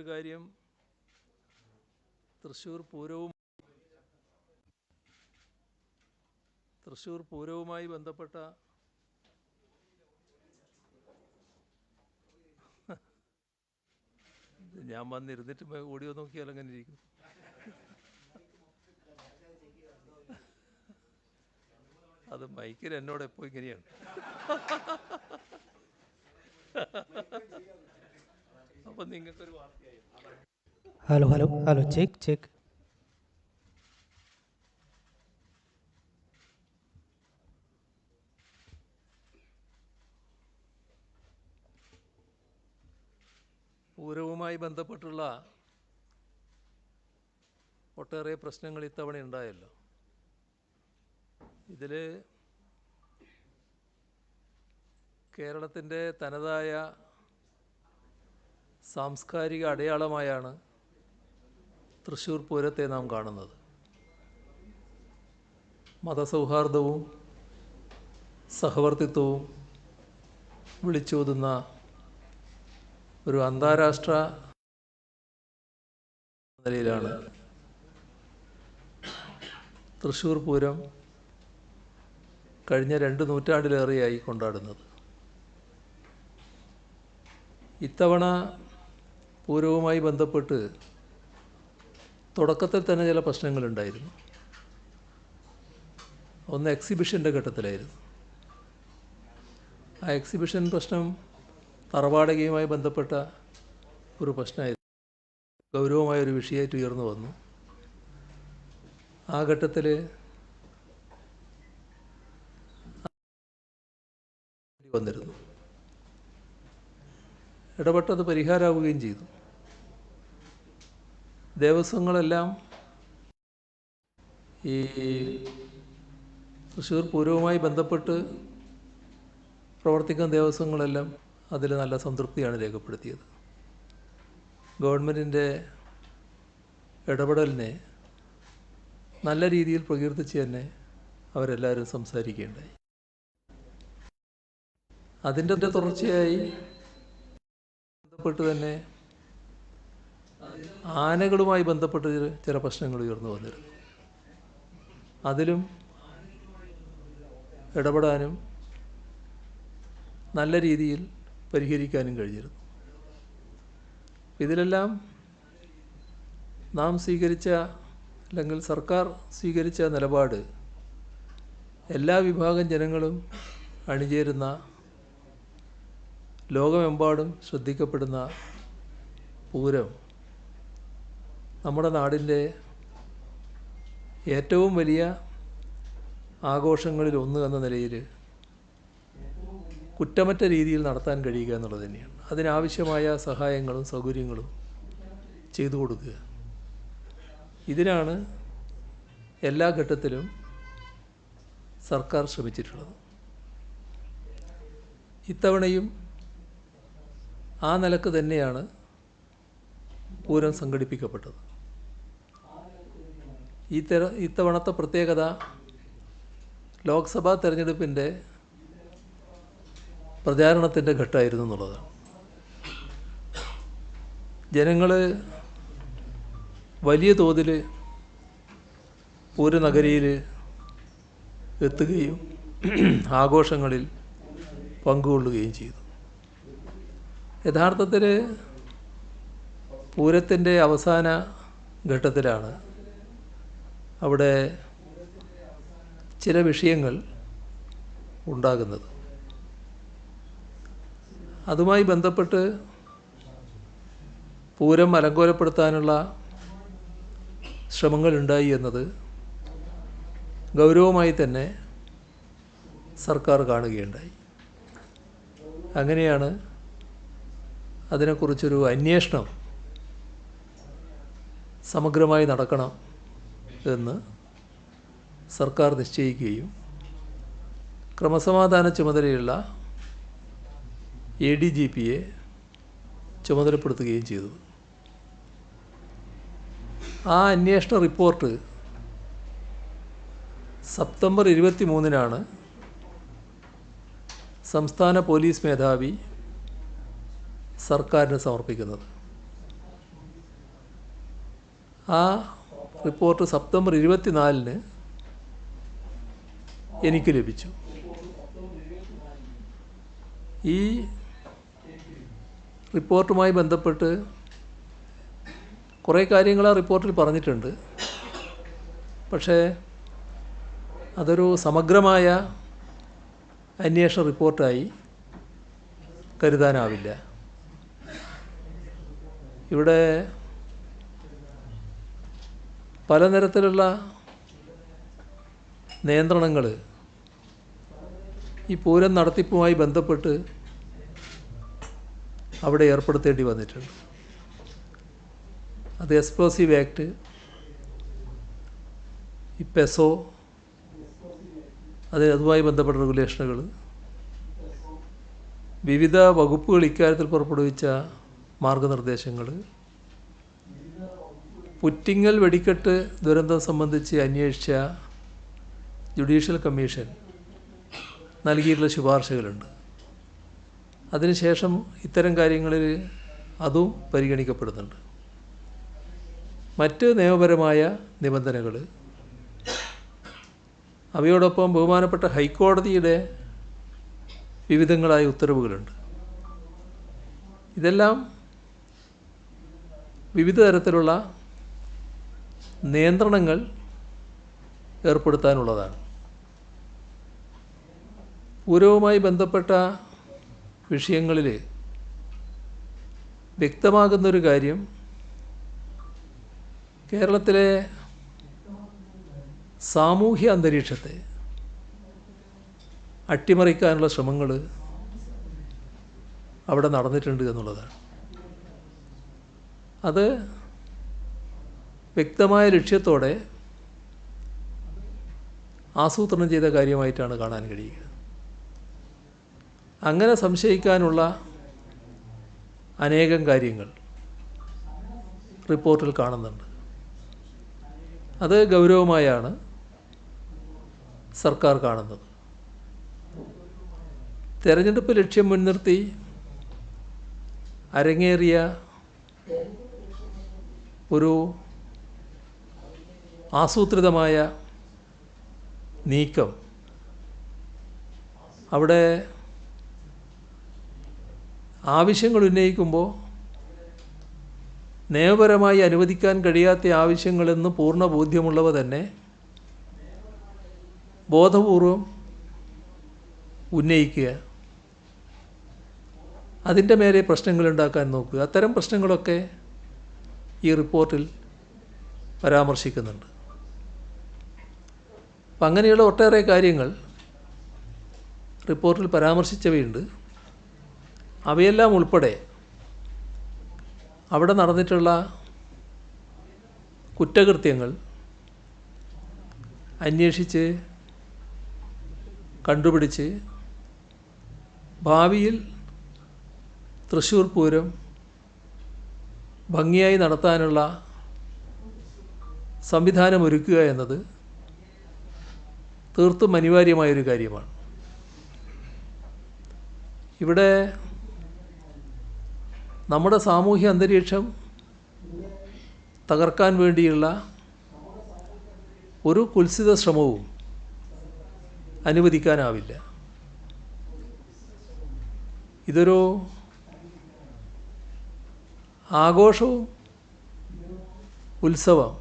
കാര്യം തൃശ്ശൂർ പൂരവുമായി ബന്ധപ്പെട്ട ഞാൻ വന്നിരുന്നിട്ട് ഓഡിയോ നോക്കിയാൽ അങ്ങനെ ഇരിക്കും. അത് മൈക്കിൽ എന്നോട് എപ്പോൾ ഇങ്ങനെയാണ്. അപ്പം നിങ്ങൾക്കൊരു വാർത്തയായി. Hello hello hello check check. പൂരവുമായി ബന്ധപ്പെട്ടുള്ള ഒട്ടേറെ പ്രശ്നങ്ങൾ ഇത്തവണ ഉണ്ടായല്ലോ. ഇതിൽ കേരളത്തിൻ്റെ തനതായ സാംസ്കാരിക അടയാളമായാണ് തൃശ്ശൂർ പൂരത്തെ നാം കാണുന്നത്. മതസൗഹാർദ്ദവും സഹവർത്തിത്വവും വിളിച്ചോതുന്ന ഒരു അന്താരാഷ്ട്ര നിലയിലാണ് തൃശ്ശൂർ പൂരം കഴിഞ്ഞ 2 നൂറ്റാണ്ടിലേറെയായി കൊണ്ടാടുന്നത്. ഇത്തവണ പൂരവുമായി ബന്ധപ്പെട്ട് തുടക്കത്തിൽ തന്നെ ചില പ്രശ്നങ്ങളുണ്ടായിരുന്നു. ഒന്ന് എക്സിബിഷൻ്റെ ഘട്ടത്തിലായിരുന്നു. ആ എക്സിബിഷൻ പ്രശ്നം തറവാടകയുമായി ബന്ധപ്പെട്ട ഒരു പ്രശ്നമായിരുന്നു. ഗൗരവമായൊരു വിഷയമായിട്ട് ഉയർന്നു വന്നു. ആ ഘട്ടത്തിൽ വന്നിരുന്നു. ഇടപെട്ടത് പരിഹാരമാവുകയും ചെയ്തു. ദേവസ്വങ്ങളെല്ലാം ഈ തൃശ്ശൂർ പൂരവുമായി ബന്ധപ്പെട്ട് പ്രവർത്തിക്കുന്ന ദേവസ്വങ്ങളെല്ലാം അതിൽ നല്ല സംതൃപ്തിയാണ് രേഖപ്പെടുത്തിയത്. ഗവൺമെൻറ്റിൻ്റെ ഇടപെടലിനെ നല്ല രീതിയിൽ പ്രകീർത്തിച്ച് തന്നെ അവരെല്ലാവരും സംസാരിക്കുകയുണ്ടായി. അതിൻ്റെ തുടർച്ചയായി ബന്ധപ്പെട്ട് തന്നെ ആനകളുമായി ബന്ധപ്പെട്ട് ചില പ്രശ്നങ്ങൾ ഉയർന്നു വന്നിരുന്നു. അതിലും ഇടപെടാനും നല്ല രീതിയിൽ പരിഹരിക്കാനും കഴിഞ്ഞിരുന്നു. ഇതിലെല്ലാം നാം സ്വീകരിച്ച അല്ലെങ്കിൽ സർക്കാർ സ്വീകരിച്ച നിലപാട് എല്ലാ വിഭാഗം ജനങ്ങളും അണിചേരുന്ന ലോകമെമ്പാടും ശ്രദ്ധിക്കപ്പെടുന്ന പൂരം നമ്മുടെ നാടിൻ്റെ ഏറ്റവും വലിയ ആഘോഷങ്ങളിൽ ഒന്ന് എന്ന നിലയിൽ കുറ്റമറ്റ രീതിയിൽ നടത്താൻ കഴിയുക എന്നുള്ളത് തന്നെയാണ്. അതിനാവശ്യമായ സഹായങ്ങളും സൗകര്യങ്ങളും ചെയ്തു കൊടുക്കുക. ഇതിനാണ് എല്ലാ ഘട്ടത്തിലും സർക്കാർ ശ്രമിച്ചിട്ടുള്ളത്. ഇത്തവണയും ആ നിലക്ക് തന്നെയാണ് പൂരം സംഘടിപ്പിക്കപ്പെട്ടത്. ഇത്തവണത്തെ പ്രത്യേകത ലോക്സഭാ തെരഞ്ഞെടുപ്പിൻ്റെ പ്രചാരണത്തിൻ്റെ ഘട്ടമായിരുന്നു എന്നുള്ളതാണ്. ജനങ്ങൾ വലിയ തോതിൽ പൂരനഗരിയിൽ എത്തുകയും ആഘോഷങ്ങളിൽ പങ്കുകൊള്ളുകയും ചെയ്തു. യഥാർത്ഥത്തിൽ പൂരത്തിൻ്റെ അവസാന ഘട്ടത്തിലാണ് അവിടെ ചില വിഷയങ്ങൾ ഉണ്ടാകുന്നത്. അതുമായി ബന്ധപ്പെട്ട് പൂരം അലങ്കോലപ്പെടുത്താനുള്ള ശ്രമങ്ങളുണ്ടായി എന്നത് ഗൗരവമായി തന്നെ സർക്കാർ കാണുകയുണ്ടായി. അങ്ങനെയാണ് അതിനെക്കുറിച്ചൊരു അന്വേഷണം സമഗ്രമായി നടക്കണം എന്ന് സർക്കാർ നിശ്ചയിക്കുകയും ക്രമസമാധാന ചുമതലയുള്ള ADGPയെ ചുമതലപ്പെടുത്തുകയും ചെയ്തു. ആ അന്വേഷണ റിപ്പോർട്ട് സെപ്റ്റംബർ 23-നാണ് സംസ്ഥാന പോലീസ് മേധാവി സർക്കാരിന് സമർപ്പിക്കുന്നത്. ആ റിപ്പോർട്ട് സെപ്റ്റംബർ 24-ന് എനിക്ക് ലഭിച്ചു. ഈ റിപ്പോർട്ടുമായി ബന്ധപ്പെട്ട് കുറേ കാര്യങ്ങൾ ആ റിപ്പോർട്ടിൽ പറഞ്ഞിട്ടുണ്ട്. പക്ഷേ അതൊരു സമഗ്രമായ അന്വേഷണ റിപ്പോർട്ടായി കരുതാനാവില്ല. ഇവിടെ പലതരത്തിലുള്ള നിയന്ത്രണങ്ങൾ ഈ പൂരം നടത്തിപ്പുമായി ബന്ധപ്പെട്ട് അവിടെ ഏർപ്പെടുത്തേണ്ടി വന്നിട്ടുണ്ട്. അത് എക്സ്പ്ലോസീവ് ആക്ട്, ഈ പെസോ, അതുമായി ബന്ധപ്പെട്ട റെഗുലേഷനുകൾ, വിവിധ വകുപ്പുകൾ ഇക്കാര്യത്തിൽ പുറപ്പെടുവിച്ച മാർഗനിർദ്ദേശങ്ങൾ, പുറ്റിങ്ങൽ വെടിക്കെട്ട് ദുരന്തം സംബന്ധിച്ച് അന്വേഷിച്ച ജുഡീഷ്യൽ കമ്മീഷൻ നൽകിയിട്ടുള്ള ശുപാർശകളുണ്ട്. അതിനുശേഷം ഇത്തരം കാര്യങ്ങളിൽ അതും പരിഗണിക്കപ്പെടുന്നുണ്ട്. മറ്റ് നിയമപരമായ നിബന്ധനകൾ, അവയോടൊപ്പം ബഹുമാനപ്പെട്ട ഹൈക്കോടതിയുടെ വിവിധങ്ങളായ ഉത്തരവുകളുണ്ട്. ഇതെല്ലാം വിവിധ തരത്തിലുള്ള നിയന്ത്രണങ്ങൾ ഏർപ്പെടുത്താനുള്ളതാണ്. പൂരവുമായി ബന്ധപ്പെട്ട വിഷയങ്ങളിൽ വ്യക്തമാകുന്നൊരു കാര്യം, കേരളത്തിലെ സാമൂഹ്യ അന്തരീക്ഷത്തെ അട്ടിമറിക്കാനുള്ള ശ്രമങ്ങൾ അവിടെ നടന്നിട്ടുണ്ട് എന്നുള്ളതാണ്. അത് വ്യക്തമായ ലക്ഷ്യത്തോടെ ആസൂത്രണം ചെയ്ത കാര്യമായിട്ടാണ് കാണാൻ കഴിയുക. അങ്ങനെ സംശയിക്കാനുള്ള അനേകം കാര്യങ്ങൾ റിപ്പോർട്ടിൽ കാണുന്നുണ്ട്. അത് ഗൗരവമായാണ് സർക്കാർ കാണുന്നത്. തെരഞ്ഞെടുപ്പ് ലക്ഷ്യം മുൻനിർത്തി അരങ്ങേറിയ ഒരു ആസൂത്രിതമായ നീക്കം അവിടെ ആവശ്യങ്ങൾ ഉന്നയിക്കുമ്പോൾ നിയമപരമായി അനുവദിക്കാൻ കഴിയാത്ത ആവശ്യങ്ങളെന്ന് പൂർണ്ണ ബോധ്യമുള്ളവ തന്നെ ബോധപൂർവം ഉന്നയിക്കുക, അതിൻ്റെ മേലെ പ്രശ്നങ്ങളുണ്ടാക്കാൻ നോക്കുക. അത്തരം പ്രശ്നങ്ങളൊക്കെ ഈ റിപ്പോർട്ടിൽ പരാമർശിക്കുന്നുണ്ട്. അപ്പം അങ്ങനെയുള്ള ഒട്ടേറെ കാര്യങ്ങൾ റിപ്പോർട്ടിൽ പരാമർശിച്ചവയുണ്ട്. അവയെല്ലാം ഉൾപ്പെടെ അവിടെ നടന്നിട്ടുള്ള കുറ്റകൃത്യങ്ങൾ അന്വേഷിച്ച് കണ്ടുപിടിച്ച് ഭാവിയിൽ തൃശ്ശൂർ പൂരം ഭംഗിയായി നടത്താനുള്ള സംവിധാനമൊരുക്കുക എന്നത് തീർത്തും അനിവാര്യമായൊരു കാര്യമാണ്. ഇവിടെ നമ്മുടെ സാമൂഹ്യ അന്തരീക്ഷം തകർക്കാൻ വേണ്ടിയുള്ള ഒരു കുൽസിത ശ്രമവും അനുവദിക്കാനാവില്ല. ഇതൊരു ആഘോഷവും ഉത്സവം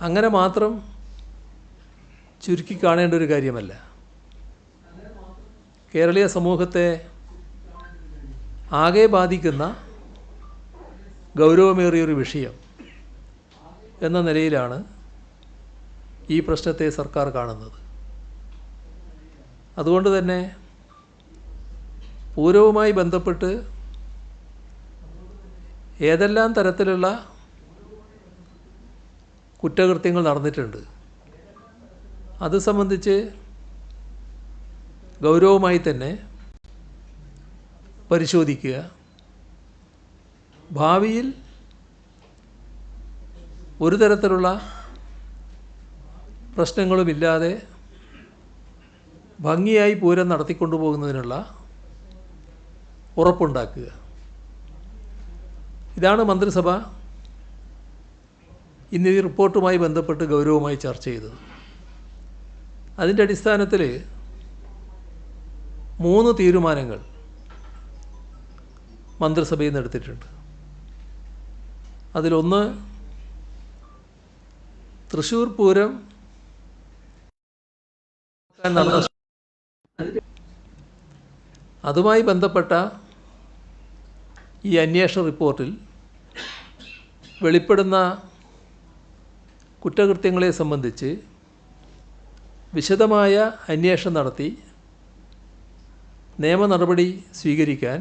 അങ്ങനെ മാത്രം ചുരുക്കി കാണേണ്ട ഒരു കാര്യമല്ല. കേരളീയ സമൂഹത്തെ ആകെ ബാധിക്കുന്ന ഗൗരവമേറിയൊരു വിഷയം എന്ന നിലയിലാണ് ഈ പ്രശ്നത്തെ സർക്കാർ കാണുന്നത്. അതുകൊണ്ട് തന്നെ പൂരവുമായി ബന്ധപ്പെട്ട് ഏതെല്ലാം തരത്തിലുള്ള കുറ്റകൃത്യങ്ങൾ നടന്നിട്ടുണ്ട് അത് സംബന്ധിച്ച് ഗൗരവമായി തന്നെ പരിശോധിക്കുക. ഭാവിയിൽ ഒരു തരത്തിലുള്ള പ്രശ്നങ്ങളുമില്ലാതെ ഭംഗിയായി പൂരം നടത്തിക്കൊണ്ടുപോകുന്നതിനുള്ള ഉറപ്പുണ്ടാക്കുക. ഇതാണ് മന്ത്രിസഭ ഇന്ന് ഈ റിപ്പോർട്ടുമായി ബന്ധപ്പെട്ട് ഗൗരവമായി ചർച്ച ചെയ്തത്. അതിൻ്റെ അടിസ്ഥാനത്തിൽ 3 തീരുമാനങ്ങൾ മന്ത്രിസഭയിൽ നിന്ന് എടുത്തിട്ടുണ്ട്. അതിലൊന്ന്, തൃശ്ശൂർ പൂരം നടന്ന അതുമായി ബന്ധപ്പെട്ട ഈ അന്വേഷണ റിപ്പോർട്ടിൽ വെളിപ്പെടുന്ന കുറ്റകൃത്യങ്ങളെ സംബന്ധിച്ച് വിശദമായ അന്വേഷണം നടത്തി നിയമ നടപടി സ്വീകരിക്കാൻ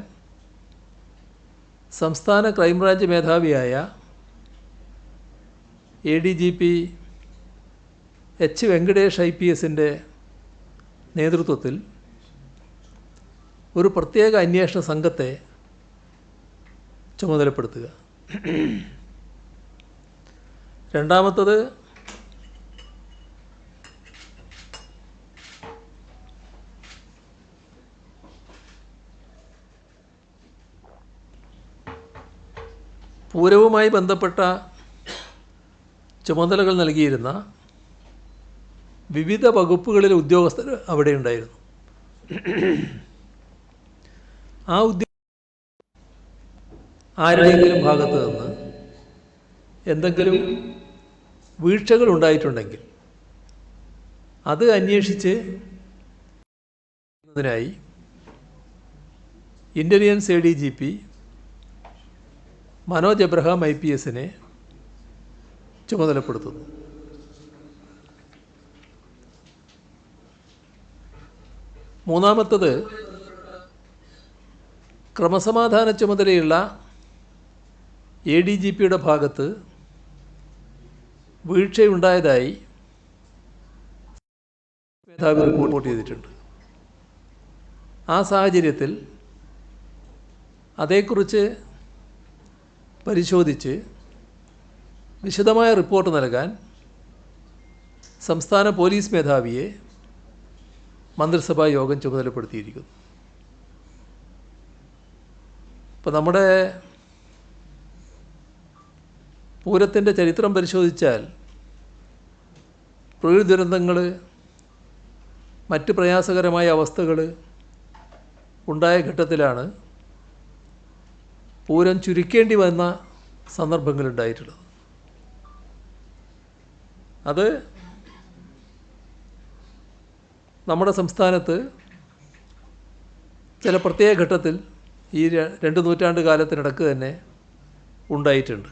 സംസ്ഥാന ക്രൈംബ്രാഞ്ച് മേധാവിയായ ADGP H. വെങ്കടേഷ് IPSൻ്റെ നേതൃത്വത്തിൽ ഒരു പ്രത്യേക അന്വേഷണ സംഘത്തെ ചുമതലപ്പെടുത്തുക. രണ്ടാമത്തത്, പൂരവുമായി ബന്ധപ്പെട്ട ചുമതലകൾ നൽകിയിരുന്ന വിവിധ വകുപ്പുകളിലെ ഉദ്യോഗസ്ഥർ അവിടെ ഉണ്ടായിരുന്നു. ആ ആരുടെയെങ്കിലും ഭാഗത്ത് നിന്ന് എന്തെങ്കിലും വീഴ്ചകൾ ഉണ്ടായിട്ടുണ്ടെങ്കിൽ അത് അന്വേഷിച്ച് ായി ഇൻ്റലിജൻസ് ADGP മനോജ് എബ്രഹാം IPSനെ ചുമതലപ്പെടുത്തുന്നു. മൂന്നാമത്തത്, ക്രമസമാധാന ചുമതലയുള്ള ADGPയുടെ ഭാഗത്ത് വീഴ്ചയുണ്ടായതായി മേധാവി റിപ്പോർട്ട് ചെയ്തിട്ടുണ്ട്. ആ സാഹചര്യത്തിൽ അതേക്കുറിച്ച് പരിശോധിച്ച് വിശദമായ റിപ്പോർട്ട് നൽകാൻ സംസ്ഥാന പോലീസ് മേധാവിയെ മന്ത്രിസഭാ യോഗം ചുമതലപ്പെടുത്തിയിരിക്കുന്നു. ഇപ്പോൾ നമ്മുടെ പൂരത്തിൻ്റെ ചരിത്രം പരിശോധിച്ചാൽ പ്രകൃതി ദുരന്തങ്ങൾ, മറ്റ് പ്രയാസകരമായ അവസ്ഥകൾ ഉണ്ടായ ഘട്ടത്തിലാണ് പൂരം ചുരുക്കേണ്ടി വന്ന സന്ദർഭങ്ങളുണ്ടായിട്ടുള്ളത്. അത് നമ്മുടെ സംസ്ഥാനത്ത് ചില പ്രത്യേക ഘട്ടത്തിൽ ഈ 2 നൂറ്റാണ്ട് കാലത്തിനിടക്ക് തന്നെ ഉണ്ടായിട്ടുണ്ട്.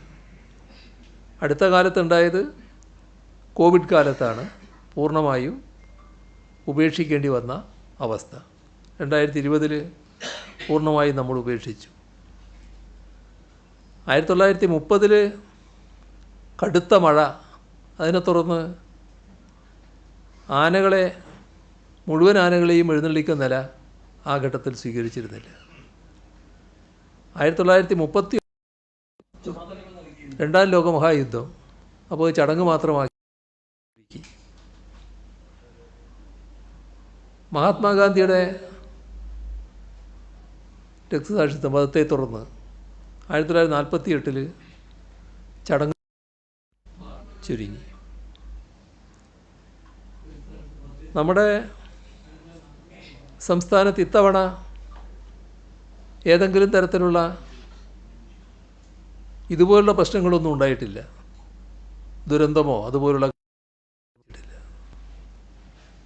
അടുത്ത കാലത്തുണ്ടായത് കോവിഡ് കാലത്താണ് പൂർണ്ണമായും ഉപേക്ഷിക്കേണ്ടി വന്ന അവസ്ഥ. 2020 പൂർണ്ണമായും നമ്മൾ ഉപേക്ഷിച്ചു. 1930 കടുത്ത മഴ, അതിനെ തുടർന്ന് മുഴുവൻ ആനകളെയും എഴുന്നള്ളിക്കുന്ന നില ആ ഘട്ടത്തിൽ സ്വീകരിച്ചിരുന്നില്ല. 1930 രണ്ടാം ലോകമഹായുദ്ധം അപ്പോൾ ചടങ്ങ് മാത്രമാക്കി. മഹാത്മാഗാന്ധിയുടെ രക്തസാക്ഷിത്വം മതത്തെ തുടർന്ന് 1948 ചടങ്ങ് ചുരുങ്ങി. നമ്മുടെ സംസ്ഥാനത്ത് ഇത്തവണ ഏതെങ്കിലും തരത്തിലുള്ള ഇതുപോലുള്ള പ്രശ്നങ്ങളൊന്നും ഉണ്ടായിട്ടില്ല. ദുരന്തമോ അതുപോലുള്ള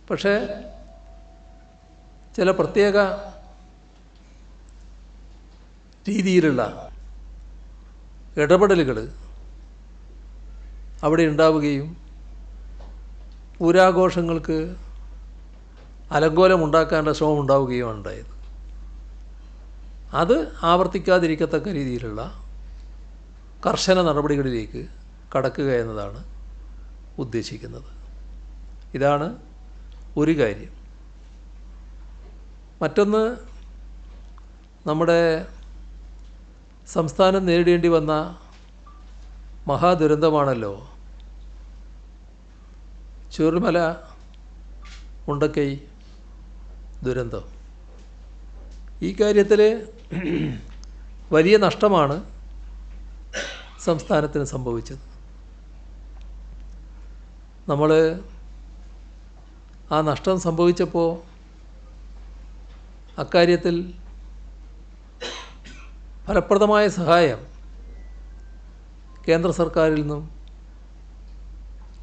പക്ഷേ ചില പ്രത്യേക രീതിയിലുള്ള ഇടപെടലുകൾ അവിടെ ഉണ്ടാവുകയും പൂരാഘോഷങ്ങൾക്ക് അലങ്കോലമുണ്ടാക്കാനുള്ള ശ്രമം ഉണ്ടാവുകയും ഉണ്ടായത്. അത് ആവർത്തിക്കാതിരിക്കത്തക്ക രീതിയിലുള്ള കർശന നടപടികളിലേക്ക് കടക്കുക എന്നതാണ് ഉദ്ദേശിക്കുന്നത്. ഇതാണ് ഒരു കാര്യം. മറ്റൊന്ന്, നമ്മുടെ സംസ്ഥാനം നേരിടേണ്ടി വന്ന മഹാദുരന്തമാണല്ലോ ചൂരൽമല മുണ്ടക്കൈ ദുരന്തം. ഈ കാര്യത്തിൽ വലിയ നഷ്ടമാണ് സംസ്ഥാനത്തിന് സംഭവിച്ചത്. നമ്മൾ ആ നഷ്ടം സംഭവിച്ചപ്പോൾ അക്കാര്യത്തിൽ ഫലപ്രദമായ സഹായം കേന്ദ്ര സർക്കാരിൽ നിന്നും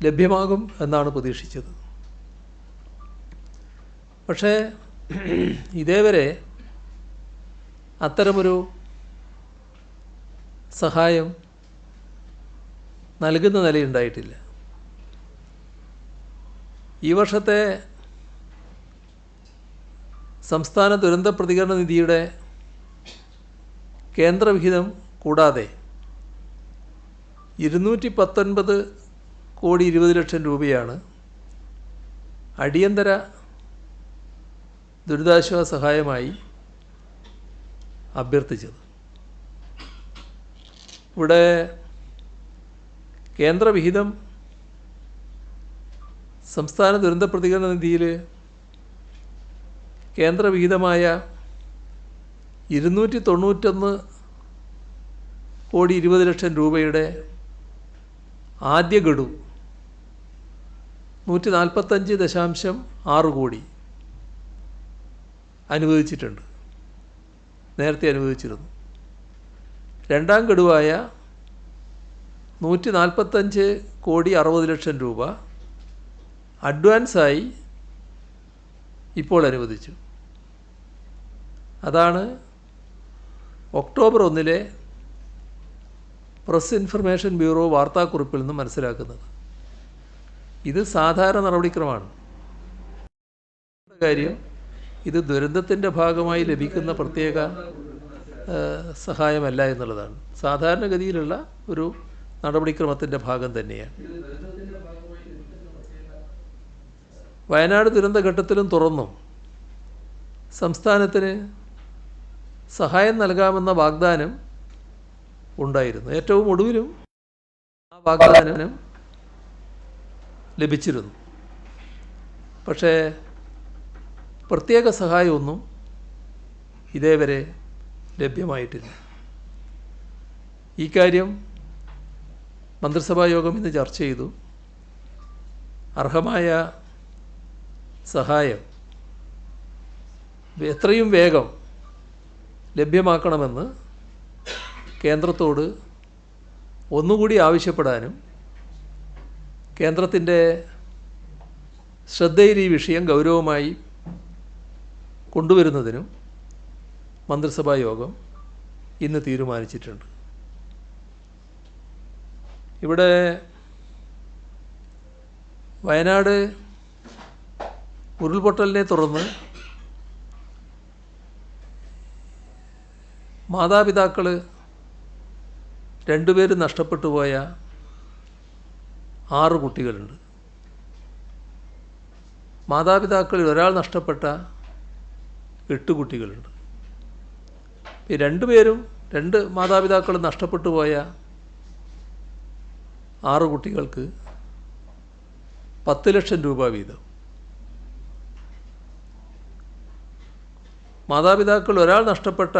ലഭ്യമാകും എന്നാണ് പ്രതീക്ഷിച്ചത്. പക്ഷേ ഇതേവരെ അത്തരമൊരു സഹായം നൽകുന്ന നിലയുണ്ടായിട്ടില്ല. ഈ വർഷത്തെ സംസ്ഥാന ദുരന്ത പ്രതികരണ നിധിയുടെ കേന്ദ്രവിഹിതം കൂടാതെ 219,20,00,000 രൂപയാണ് അടിയന്തര ദുരിതാശ്വാസ സഹായമായി അഭ്യർത്ഥിച്ചത്. ഇവിടെ കേന്ദ്രവിഹിതം സംസ്ഥാന ദുരന്ത പ്രതികരണ നിധിയിൽ കേന്ദ്രവിഹിതമായ 291,20,00,000 രൂപയുടെ ആദ്യ ഗഡു 145.6 കോടി അനുവദിച്ചിട്ടുണ്ട്, നേരത്തെ അനുവദിച്ചിരുന്നു. രണ്ടാം ഗഡുവായ 145,60,00,000 രൂപ അഡ്വാൻസായി ഇപ്പോൾ അനുവദിച്ചു. അതാണ് ഒക്ടോബർ 1 പ്രസ് ഇൻഫർമേഷൻ ബ്യൂറോ വാർത്താക്കുറിപ്പിൽ നിന്ന് മനസ്സിലാക്കുന്നത്. ഇത് സാധാരണ നടപടിക്രമമാണ്. കാര്യം, ഇത് ദുരന്തത്തിൻ്റെ ഭാഗമായി ലഭിക്കുന്ന പ്രത്യേക സഹായമല്ല എന്നുള്ളതാണ്. സാധാരണഗതിയിലുള്ള ഒരു നടപടിക്രമത്തിൻ്റെ ഭാഗം തന്നെയാണ്. വയനാട് ദുരന്തഘട്ടത്തിലും തുറന്നും സംസ്ഥാനത്തിന് സഹായം നൽകാമെന്ന വാഗ്ദാനം ഉണ്ടായിരുന്നു. ഏറ്റവും ഒടുവിലും ആ വാഗ്ദാനം ലഭിച്ചിരുന്നു. പക്ഷേ പ്രത്യേക സഹായമൊന്നും ഇതേവരെ ലഭ്യമായിട്ടില്ല. ഈ കാര്യം മന്ത്രിസഭാ യോഗം ഇന്ന് ചർച്ച ചെയ്തു. അർഹമായ സഹായം എത്രയും വേഗം ലഭ്യമാക്കണമെന്ന് കേന്ദ്രത്തോട് ഒന്നുകൂടി ആവശ്യപ്പെടാനും കേന്ദ്രത്തിൻ്റെ ശ്രദ്ധയിൽ ഈ വിഷയം ഗൗരവമായി കൊണ്ടുവരുന്നതിനും മന്ത്രിസഭാ യോഗം ഇന്ന് തീരുമാനിച്ചിട്ടുണ്ട്. ഇവിടെ വയനാട് ഉരുൾപൊട്ടലിനെ തുടർന്ന് മാതാപിതാക്കൾ 2 പേര് നഷ്ടപ്പെട്ടു പോയ 6 കുട്ടികളുണ്ട്. മാതാപിതാക്കളിൽ ഒരാൾ നഷ്ടപ്പെട്ട 8 കുട്ടികളുണ്ട്. ഈ 2 മാതാപിതാക്കൾ നഷ്ടപ്പെട്ടു പോയ 6 കുട്ടികൾക്ക് 10 ലക്ഷം രൂപ വീതം, മാതാപിതാക്കൾ ഒരാൾ നഷ്ടപ്പെട്ട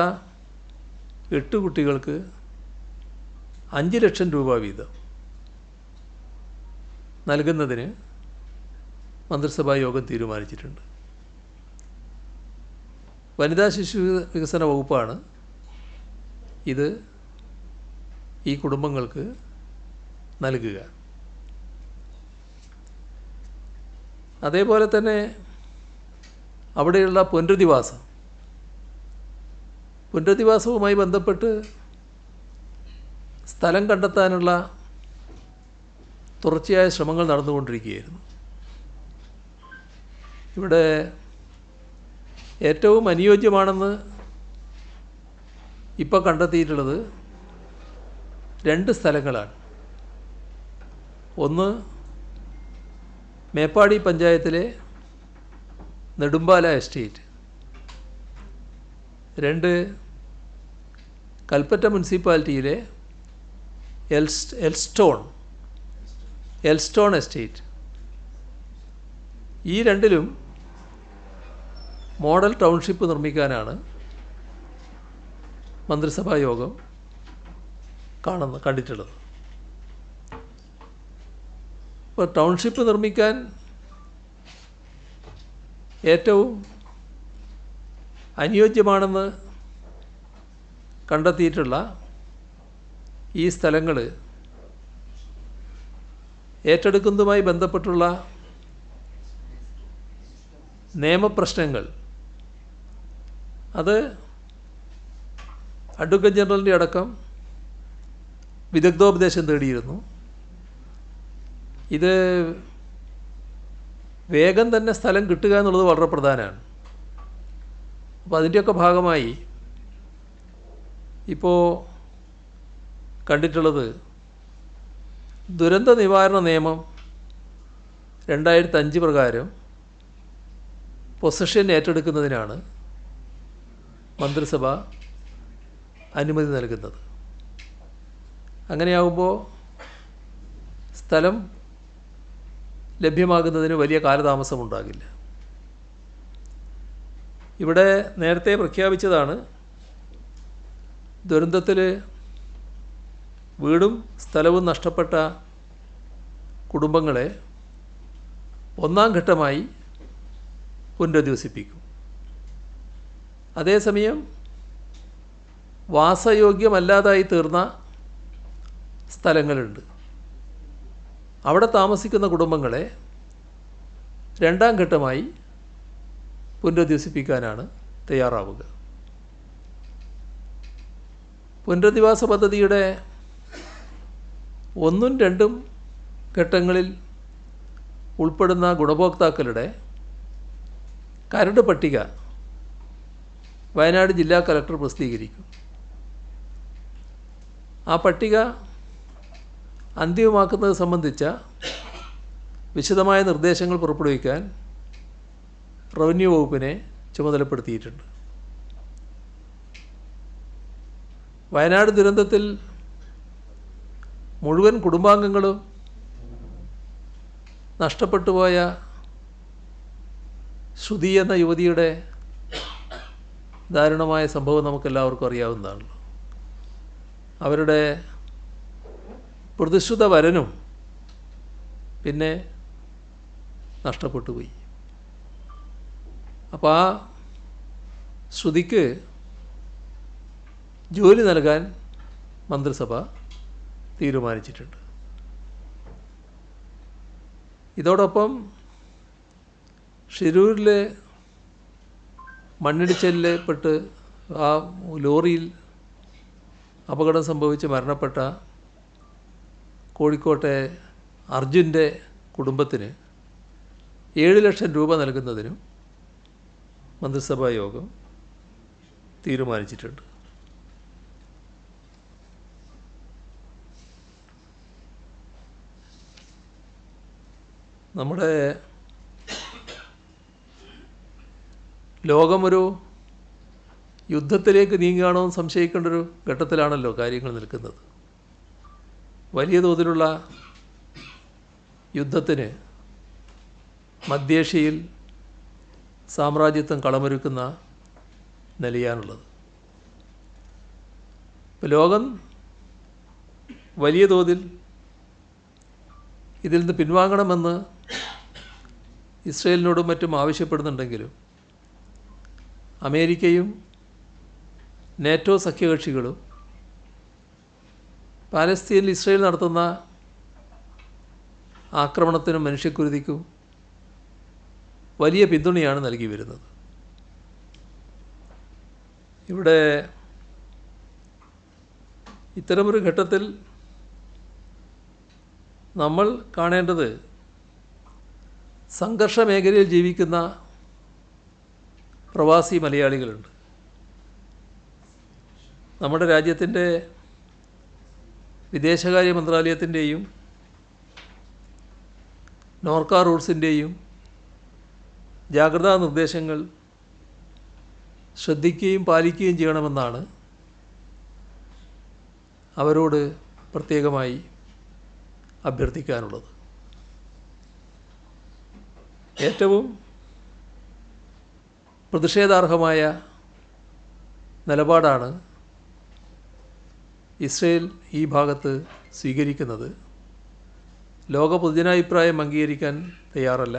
8 കുട്ടികൾക്ക് 5 ലക്ഷം രൂപ വീതം നൽകുന്നതിന് മന്ത്രിസഭാ യോഗം തീരുമാനിച്ചിട്ടുണ്ട്. വനിതാ ശിശു വികസന വകുപ്പാണ് ഇത് ഈ കുടുംബങ്ങൾക്ക് നൽകുക. അതേപോലെ തന്നെ അവിടെയുള്ള പുനരധിവാസവുമായി ബന്ധപ്പെട്ട് സ്ഥലം കണ്ടെത്താനുള്ള തുടർച്ചയായ ശ്രമങ്ങൾ നടന്നുകൊണ്ടിരിക്കുകയായിരുന്നു. ഇവിടെ ഏറ്റവും അനുയോജ്യമാണെന്ന് ഇപ്പോൾ കണ്ടെത്തിയിട്ടുള്ളത് 2 സ്ഥലങ്ങളാണ്. ഒന്ന് മേപ്പാടി പഞ്ചായത്തിലെ നെടുമ്പാല എസ്റ്റേറ്റ്, 2 കൽപ്പറ്റ മുനിസിപ്പാലിറ്റിയിലെ എൽസ്റ്റോൺ എസ്റ്റേറ്റ്. ഈ 2ലും മോഡൽ ടൗൺഷിപ്പ് നിർമ്മിക്കാനാണ് മന്ത്രിസഭാ യോഗം കണ്ടിട്ടുള്ളത്. ഇപ്പോൾ ടൗൺഷിപ്പ് നിർമ്മിക്കാൻ ഏറ്റവും അനുയോജ്യമാണെന്ന് കണ്ടെത്തിയിട്ടുള്ള ഈ സ്ഥലങ്ങൾ ഏറ്റെടുക്കുന്നതുമായി ബന്ധപ്പെട്ടുള്ള നിയമപ്രശ്നങ്ങൾ അത് അഡ്വക്കേറ്റ് ജനറലിൻ്റെ അടക്കം വിദഗ്ധോപദേശം തേടിയിരുന്നു. ഇത് വേഗം തന്നെ സ്ഥലം കിട്ടുക എന്നുള്ളത് വളരെ പ്രധാനമാണ്. അപ്പോൾ അതിൻ്റെയൊക്കെ ഭാഗമായി ഇപ്പോൾ കണ്ടിട്ടുള്ളത് ദുരന്ത നിവാരണ നിയമം 2005 പ്രകാരം പൊസഷൻ ഏറ്റെടുക്കുന്നതിനാണ് മന്ത്രിസഭ അനുമതി നൽകുന്നത്. അങ്ങനെയാകുമ്പോൾ സ്ഥലം ലഭ്യമാകുന്നതിന് വലിയ കാലതാമസമുണ്ടാകില്ല. ഇവിടെ നേരത്തെ പ്രഖ്യാപിച്ചതാണ് ദുരന്തത്തിൽ വീടും സ്ഥലവും നഷ്ടപ്പെട്ട കുടുംബങ്ങളെ ഒന്നാം ഘട്ടമായി പുനരധിവസിപ്പിക്കും. അതേസമയം വാസയോഗ്യമല്ലാതായി തീർന്ന സ്ഥലങ്ങളുണ്ട്. അവിടെ താമസിക്കുന്ന കുടുംബങ്ങളെ രണ്ടാം ഘട്ടമായി പുനരധിവസിപ്പിക്കാനാണ് തയ്യാറാവുക. പുനരധിവാസ പദ്ധതിയുടെ 1ഉം 2ഉം ഘട്ടങ്ങളിൽ ഉൾപ്പെടുന്ന ഗുണഭോക്താക്കളുടെ കരട് പട്ടിക വയനാട് ജില്ലാ കളക്ടർ പ്രസിദ്ധീകരിക്കും. ആ പട്ടിക അന്തിമമാക്കുന്നത് സംബന്ധിച്ച വിശദമായ നിർദ്ദേശങ്ങൾ പുറപ്പെടുവിക്കാൻ റവന്യൂ വകുപ്പിനെ ചുമതലപ്പെടുത്തിയിട്ടുണ്ട്. വയനാട് ദുരന്തത്തിൽ മുഴുവൻ കുടുംബാംഗങ്ങളും നഷ്ടപ്പെട്ടുപോയ ശ്രുതി എന്ന യുവതിയുടെ ദാരുണമായ സംഭവം നമുക്കെല്ലാവർക്കും അറിയാവുന്നതാണല്ലോ. അവരുടെ പ്രതിശ്രുത വരനും പിന്നെ നഷ്ടപ്പെട്ടു പോയി. അപ്പോൾ ആ ശ്രുതിക്ക് ജോലി നൽകാൻ മന്ത്രിസഭ തീരുമാനിച്ചിട്ടുണ്ട്. ഇതോടൊപ്പം ഷിരൂരിലെ മണ്ണിടിച്ചിലിൽപ്പെട്ട് ആ ലോറിയിൽ അപകടം സംഭവിച്ച് മരണപ്പെട്ട കോഴിക്കോട്ടെ അർജുൻ്റെ കുടുംബത്തിന് 7 ലക്ഷം രൂപ നൽകുന്നതിനും മന്ത്രിസഭാ യോഗം തീരുമാനിച്ചിട്ടുണ്ട്. നമ്മുടെ ലോകമൊരു യുദ്ധത്തിലേക്ക് നീങ്ങുകയാണോ എന്ന് സംശയിക്കേണ്ട ഒരു ഘട്ടത്തിലാണല്ലോ കാര്യങ്ങൾ നിൽക്കുന്നത്. വലിയ തോതിലുള്ള യുദ്ധത്തിന് മധ്യേഷ്യയിൽ സാമ്രാജ്യത്വം കളമൊരുക്കുന്ന നിലയാണുള്ളത്. ഇപ്പോൾ ലോകം വലിയ തോതിൽ ഇതിൽ നിന്ന് പിൻവാങ്ങണമെന്ന് ഇസ്രയേലിനോടും മറ്റും ആവശ്യപ്പെടുന്നുണ്ടെങ്കിലും അമേരിക്കയും നാറ്റോ സഖ്യകക്ഷികളും പാലസ്തീനിൽ ഇസ്രയേൽ നടത്തുന്ന ആക്രമണത്തിനും മനുഷ്യക്കുരുതിക്കും വലിയ പിന്തുണയാണ് നൽകി വരുന്നത്. ഇവിടെ ഇത്തരമൊരു ഘട്ടത്തിൽ നമ്മൾ കാണേണ്ടത് സംഘർഷ മേഖലയിൽ ജീവിക്കുന്ന പ്രവാസി മലയാളികളുണ്ട്. നമ്മുടെ രാജ്യത്തിൻ്റെ വിദേശകാര്യ മന്ത്രാലയത്തിൻ്റെയും നോർക്ക റൂട്ട്സിൻ്റെയും ജാഗ്രതാ നിർദ്ദേശങ്ങൾ ശ്രദ്ധിക്കുകയും പാലിക്കുകയും ചെയ്യണമെന്നാണ് അവരോട് പ്രത്യേകമായി അഭ്യർത്ഥിക്കാനുള്ളത്. ഏറ്റവും പ്രതിഷേധാർഹമായ നിലപാടാണ് ഇസ്രയേൽ ഈ ഭാഗത്ത് സ്വീകരിക്കുന്നത്. ലോക പൊതുജനാഭിപ്രായം അംഗീകരിക്കാൻ തയ്യാറല്ല.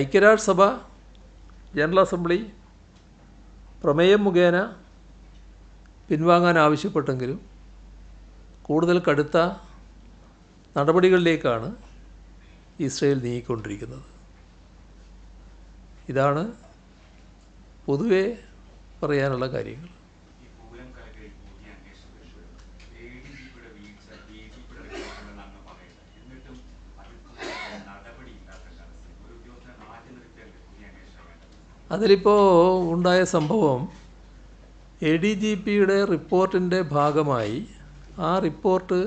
ഐക്യരാഷ്ട്രസഭ ജനറൽ അസംബ്ലി പ്രമേയം മുഖേന പിൻവാങ്ങാൻ ആവശ്യപ്പെട്ടെങ്കിലും കൂടുതൽ കടുത്ത നടപടികളിലേക്കാണ് ഇസ്രയേൽ നീങ്ങിക്കൊണ്ടിരിക്കുന്നത്. ഇതാണ് പൊതുവെ പറയാനുള്ള കാര്യങ്ങൾ. അതിലിപ്പോൾ ഉണ്ടായ സംഭവം ADGPയുടെ റിപ്പോർട്ടിൻ്റെ ഭാഗമായി ആ റിപ്പോർട്ട്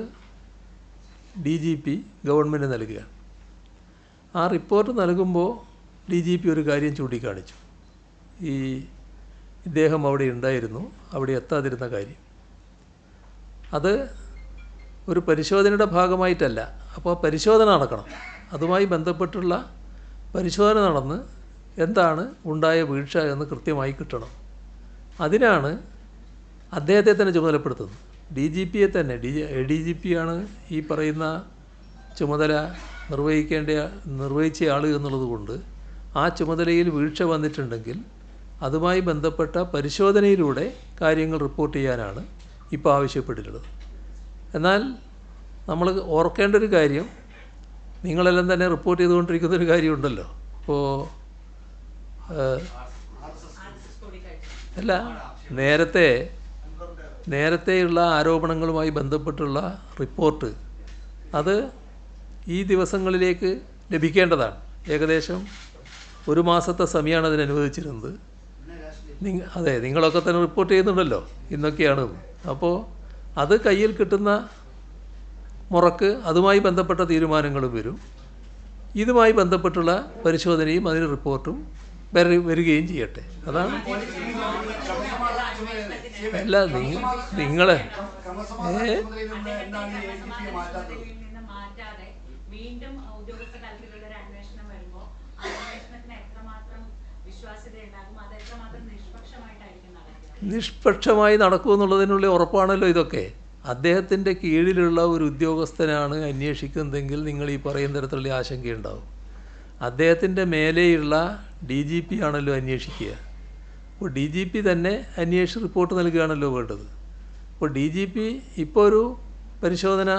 DGP ഗവൺമെൻറ് നൽകുകയാണ്. ആ റിപ്പോർട്ട് നൽകുമ്പോൾ DGP ഒരു കാര്യം ചൂണ്ടിക്കാണിച്ചു. ഇദ്ദേഹം അവിടെ ഉണ്ടായിരുന്നു, അവിടെ എത്താതിരുന്ന കാര്യം. അത് ഒരു പരിശോധനയുടെ ഭാഗമായിട്ടല്ല. അപ്പോൾ പരിശോധന നടക്കണം. അതുമായി ബന്ധപ്പെട്ടുള്ള പരിശോധന നടന്ന് എന്താണ് ഉണ്ടായ വീഴ്ച എന്ന് കൃത്യമായി കിട്ടണം. അതിനാണ് അദ്ദേഹത്തെ തന്നെ ചുമതലപ്പെടുത്തുന്നത്. DGPയെ തന്നെ. ADGP ആണ് ഈ പറയുന്ന ചുമതല നിർവഹിച്ച ആൾ എന്നുള്ളത് കൊണ്ട് ആ ചുമതലയിൽ വീഴ്ച വന്നിട്ടുണ്ടെങ്കിൽ അതുമായി ബന്ധപ്പെട്ട പരിശോധനയിലൂടെ കാര്യങ്ങൾ റിപ്പോർട്ട് ചെയ്യാനാണ് ഇപ്പോൾ ആവശ്യപ്പെട്ടിട്ടുള്ളത്. എന്നാൽ നമ്മൾ ഓർക്കേണ്ട ഒരു കാര്യം, നിങ്ങളെല്ലാം തന്നെ റിപ്പോർട്ട് ചെയ്തുകൊണ്ടിരിക്കുന്നൊരു കാര്യമുണ്ടല്ലോ. ഇപ്പോൾ അല്ല, നേരത്തെയുള്ള ആരോപണങ്ങളുമായി ബന്ധപ്പെട്ടുള്ള റിപ്പോർട്ട് അത് ഈ ദിവസങ്ങളിലേക്ക് ലഭിക്കേണ്ടതാണ്. ഏകദേശം 1 മാസത്തെ സമയമാണ് അതിന് അനുവദിച്ചിരുന്നത്. അതെ, നിങ്ങളൊക്കെ തന്നെ റിപ്പോർട്ട് ചെയ്യുന്നുണ്ടല്ലോ ഇന്നൊക്കെയാണ്. അപ്പോൾ അത് കയ്യിൽ കിട്ടുന്ന മുറക്ക് അതുമായി ബന്ധപ്പെട്ട തീരുമാനങ്ങളും വരും. ഇതുമായി ബന്ധപ്പെട്ടുള്ള പരിശോധനയും അതിന് റിപ്പോർട്ടും വരികയും ചെയ്യട്ടെ. അതാണ്. അല്ല, നിങ്ങളെ നിഷ്പക്ഷമായി നടക്കുമെന്നുള്ളതിനുള്ള ഉറപ്പാണല്ലോ ഇതൊക്കെ. അദ്ദേഹത്തിൻ്റെ കീഴിലുള്ള ഒരു ഉദ്യോഗസ്ഥനാണ് അന്വേഷിക്കുന്നതെങ്കിൽ നിങ്ങൾ ഈ പറയുന്ന തരത്തിലുള്ള ആശങ്കയുണ്ടാവും. അദ്ദേഹത്തിൻ്റെ മേലെയുള്ള DGP ആണല്ലോ അന്വേഷിക്കുക. അപ്പോൾ DGP തന്നെ അന്വേഷിച്ച് റിപ്പോർട്ട് നൽകുകയാണല്ലോ വേണ്ടത്. അപ്പോൾ DGP ഇപ്പോൾ ഒരു പരിശോധന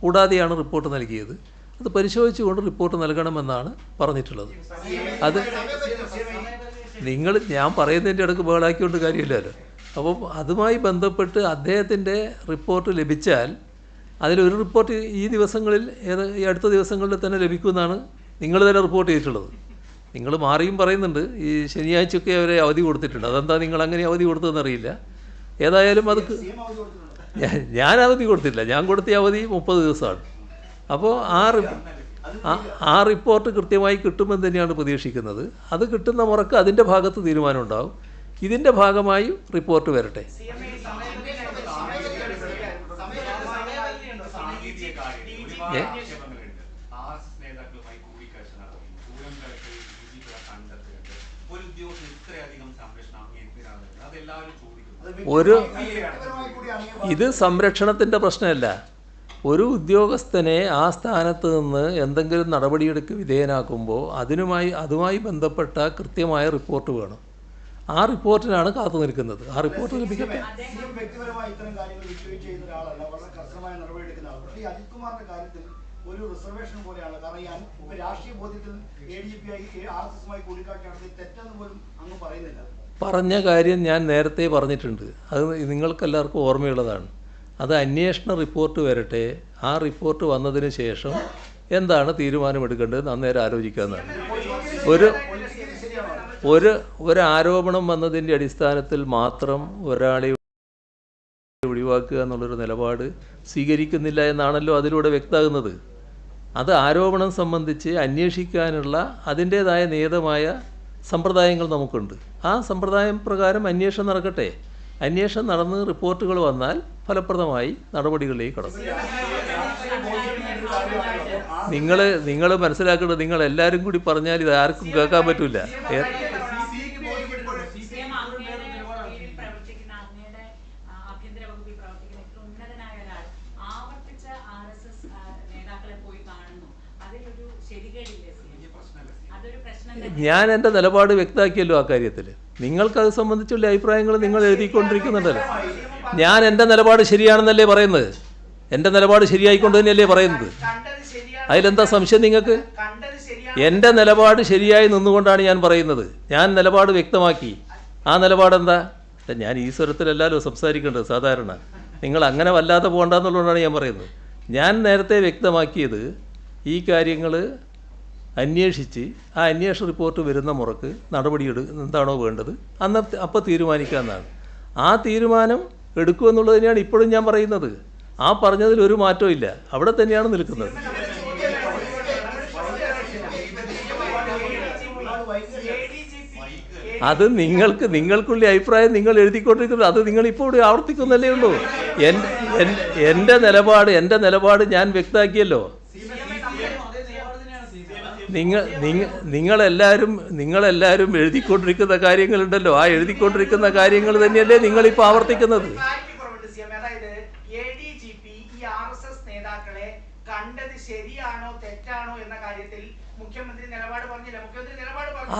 കൂടാതെയാണ് റിപ്പോർട്ട് നൽകിയത്. അത് പരിശോധിച്ചുകൊണ്ട് റിപ്പോർട്ട് നൽകണമെന്നാണ് പറഞ്ഞിട്ടുള്ളത്. അത് ഞാൻ പറയുന്നതിൻ്റെ ഇടയ്ക്ക് ബഹളാക്കിക്കൊണ്ട് കാര്യമില്ലല്ലോ. അപ്പോൾ അതുമായി ബന്ധപ്പെട്ട് അദ്ദേഹത്തിൻ്റെ റിപ്പോർട്ട് ലഭിച്ചാൽ അതിലൊരു റിപ്പോർട്ട് ഈ ദിവസങ്ങളിൽ ഈ അടുത്ത ദിവസങ്ങളിൽ തന്നെ ലഭിക്കുമെന്നാണ് നിങ്ങൾ തന്നെ റിപ്പോർട്ട് ചെയ്തിട്ടുള്ളത്. നിങ്ങൾ മാറിയും പറയുന്നുണ്ട് ഈ ശനിയാഴ്ചയൊക്കെ അവരെ അവധി കൊടുത്തിട്ടുണ്ട്. അതെന്താ നിങ്ങൾ അങ്ങനെ അവധി കൊടുത്തതെന്നറിയില്ല. ഏതായാലും അത് ഞാൻ അവധി കൊടുത്തില്ല. ഞാൻ കൊടുത്ത അവധി 30 ദിവസമാണ്. അപ്പോൾ ആ റിപ്പോർട്ട് കൃത്യമായി കിട്ടുമെന്ന് തന്നെയാണ് പ്രതീക്ഷിക്കുന്നത്. അത് കിട്ടുന്ന മുറക്ക് അതിൻ്റെ ഭാഗത്ത് തീരുമാനമുണ്ടാകും. ഇതിൻ്റെ ഭാഗമായി റിപ്പോർട്ട് വരട്ടെ. ഇത് സംരക്ഷണത്തിൻ്റെ പ്രശ്നമല്ല. ഒരു ഉദ്യോഗസ്ഥനെ ആ സ്ഥാനത്ത് നിന്ന് എന്തെങ്കിലും നടപടിയെടുക്ക് വിധേയനാക്കുമ്പോൾ അതുമായി ബന്ധപ്പെട്ട കൃത്യമായ റിപ്പോർട്ട് വേണം. ആ റിപ്പോർട്ടിനാണ് കാത്തു നിൽക്കുന്നത്. ആ റിപ്പോർട്ട് ലഭിക്കട്ടെ. ഒരു റിസർവേഷൻ പോലെയാണ്. കാരണം രാഷ്ട്രീയ ബോധ്യത്തിൽ തെറ്റെന്ന് പോലും അങ്ങ് പറയുന്നില്ല. പറഞ്ഞ കാര്യം ഞാൻ നേരത്തെ പറഞ്ഞിട്ടുണ്ട്. അത് നിങ്ങൾക്കെല്ലാവർക്കും ഓർമ്മയുള്ളതാണ്. അത് അന്വേഷണ റിപ്പോർട്ട് വരട്ടെ. ആ റിപ്പോർട്ട് വന്നതിന് ശേഷം എന്താണ് തീരുമാനമെടുക്കേണ്ടത് അന്നേരം ആലോചിക്കാമെന്നാണ്. ഒരു ആരോപണം വന്നതിൻ്റെ അടിസ്ഥാനത്തിൽ മാത്രം ഒരാളെ ഒഴിവാക്കുക എന്നുള്ളൊരു നിലപാട് സ്വീകരിക്കുന്നില്ല എന്നാണല്ലോ അതിലൂടെ വ്യക്തമാകുന്നത്. അത് ആരോപണം സംബന്ധിച്ച് അന്വേഷിക്കാനുള്ള അതിൻ്റേതായ നിയതമായ സമ്പ്രദായങ്ങൾ നമുക്കുണ്ട്. ആ സമ്പ്രദായം പ്രകാരം അന്വേഷണം നടക്കട്ടെ. അന്വേഷണം നടന്ന് റിപ്പോർട്ടുകൾ വന്നാൽ ഫലപ്രദമായി നടപടികളിലേക്ക് കടക്കും. നിങ്ങൾ മനസ്സിലാക്കേണ്ടത്, നിങ്ങൾ എല്ലാവരും കൂടി പറഞ്ഞാൽ ഇത് ആർക്കും കേൾക്കാൻ പറ്റില്ല. ഞാൻ എൻ്റെ നിലപാട് വ്യക്തമാക്കിയല്ലോ ആ കാര്യത്തിൽ. നിങ്ങൾക്കത് സംബന്ധിച്ചുള്ള അഭിപ്രായങ്ങൾ നിങ്ങൾ എഴുതിക്കൊണ്ടിരിക്കുന്നുണ്ടല്ലോ. ഞാൻ എൻ്റെ നിലപാട് ശരിയാണെന്നല്ലേ പറയുന്നത്. എൻ്റെ നിലപാട് ശരിയായിക്കൊണ്ട് തന്നെയല്ലേ പറയുന്നത്. അതിലെന്താ സംശയം നിങ്ങൾക്ക്? എൻ്റെ നിലപാട് ശരിയായി നിന്നുകൊണ്ടാണ് ഞാൻ പറയുന്നത്. ഞാൻ നിലപാട് വ്യക്തമാക്കി. ആ നിലപാടെന്താ? ഞാൻ ഈ സ്വരത്തിലല്ലല്ലോ സംസാരിക്കേണ്ടത് സാധാരണ. നിങ്ങൾ അങ്ങനെ വല്ലാതെ പോകണ്ടെന്നുള്ളതുകൊണ്ടാണ് ഞാൻ പറയുന്നത്. ഞാൻ നേരത്തെ വ്യക്തമാക്കിയത് ഈ കാര്യങ്ങൾ അന്വേഷിച്ച് ആ അന്വേഷണ റിപ്പോർട്ട് വരുന്ന മുറക്ക് എന്താണോ വേണ്ടത് അപ്പോൾ തീരുമാനിക്കാമെന്നാണ്. ആ തീരുമാനം എടുക്കുമെന്നുള്ളത് തന്നെയാണ് ഇപ്പോഴും ഞാൻ പറയുന്നത്. ആ പറഞ്ഞതിൽ ഒരു മാറ്റവും ഇല്ല. അവിടെ തന്നെയാണ് നിൽക്കുന്നത്. അത് നിങ്ങൾക്കുള്ള അഭിപ്രായം നിങ്ങൾ എഴുതിക്കൊണ്ടിരിക്കുന്നത്. അത് നിങ്ങളിപ്പോൾ ഇവിടെ ആവർത്തിക്കുന്നല്ലേ ഉള്ളൂ. എൻ്റെ നിലപാട് ഞാൻ വ്യക്തമാക്കിയല്ലോ. നിങ്ങളെല്ലാവരും എഴുതിക്കൊണ്ടിരിക്കുന്ന കാര്യങ്ങളുണ്ടല്ലോ. ആ എഴുതിക്കൊണ്ടിരിക്കുന്ന കാര്യങ്ങൾ തന്നെയല്ലേ നിങ്ങളിപ്പോൾ ആവർത്തിക്കുന്നത്.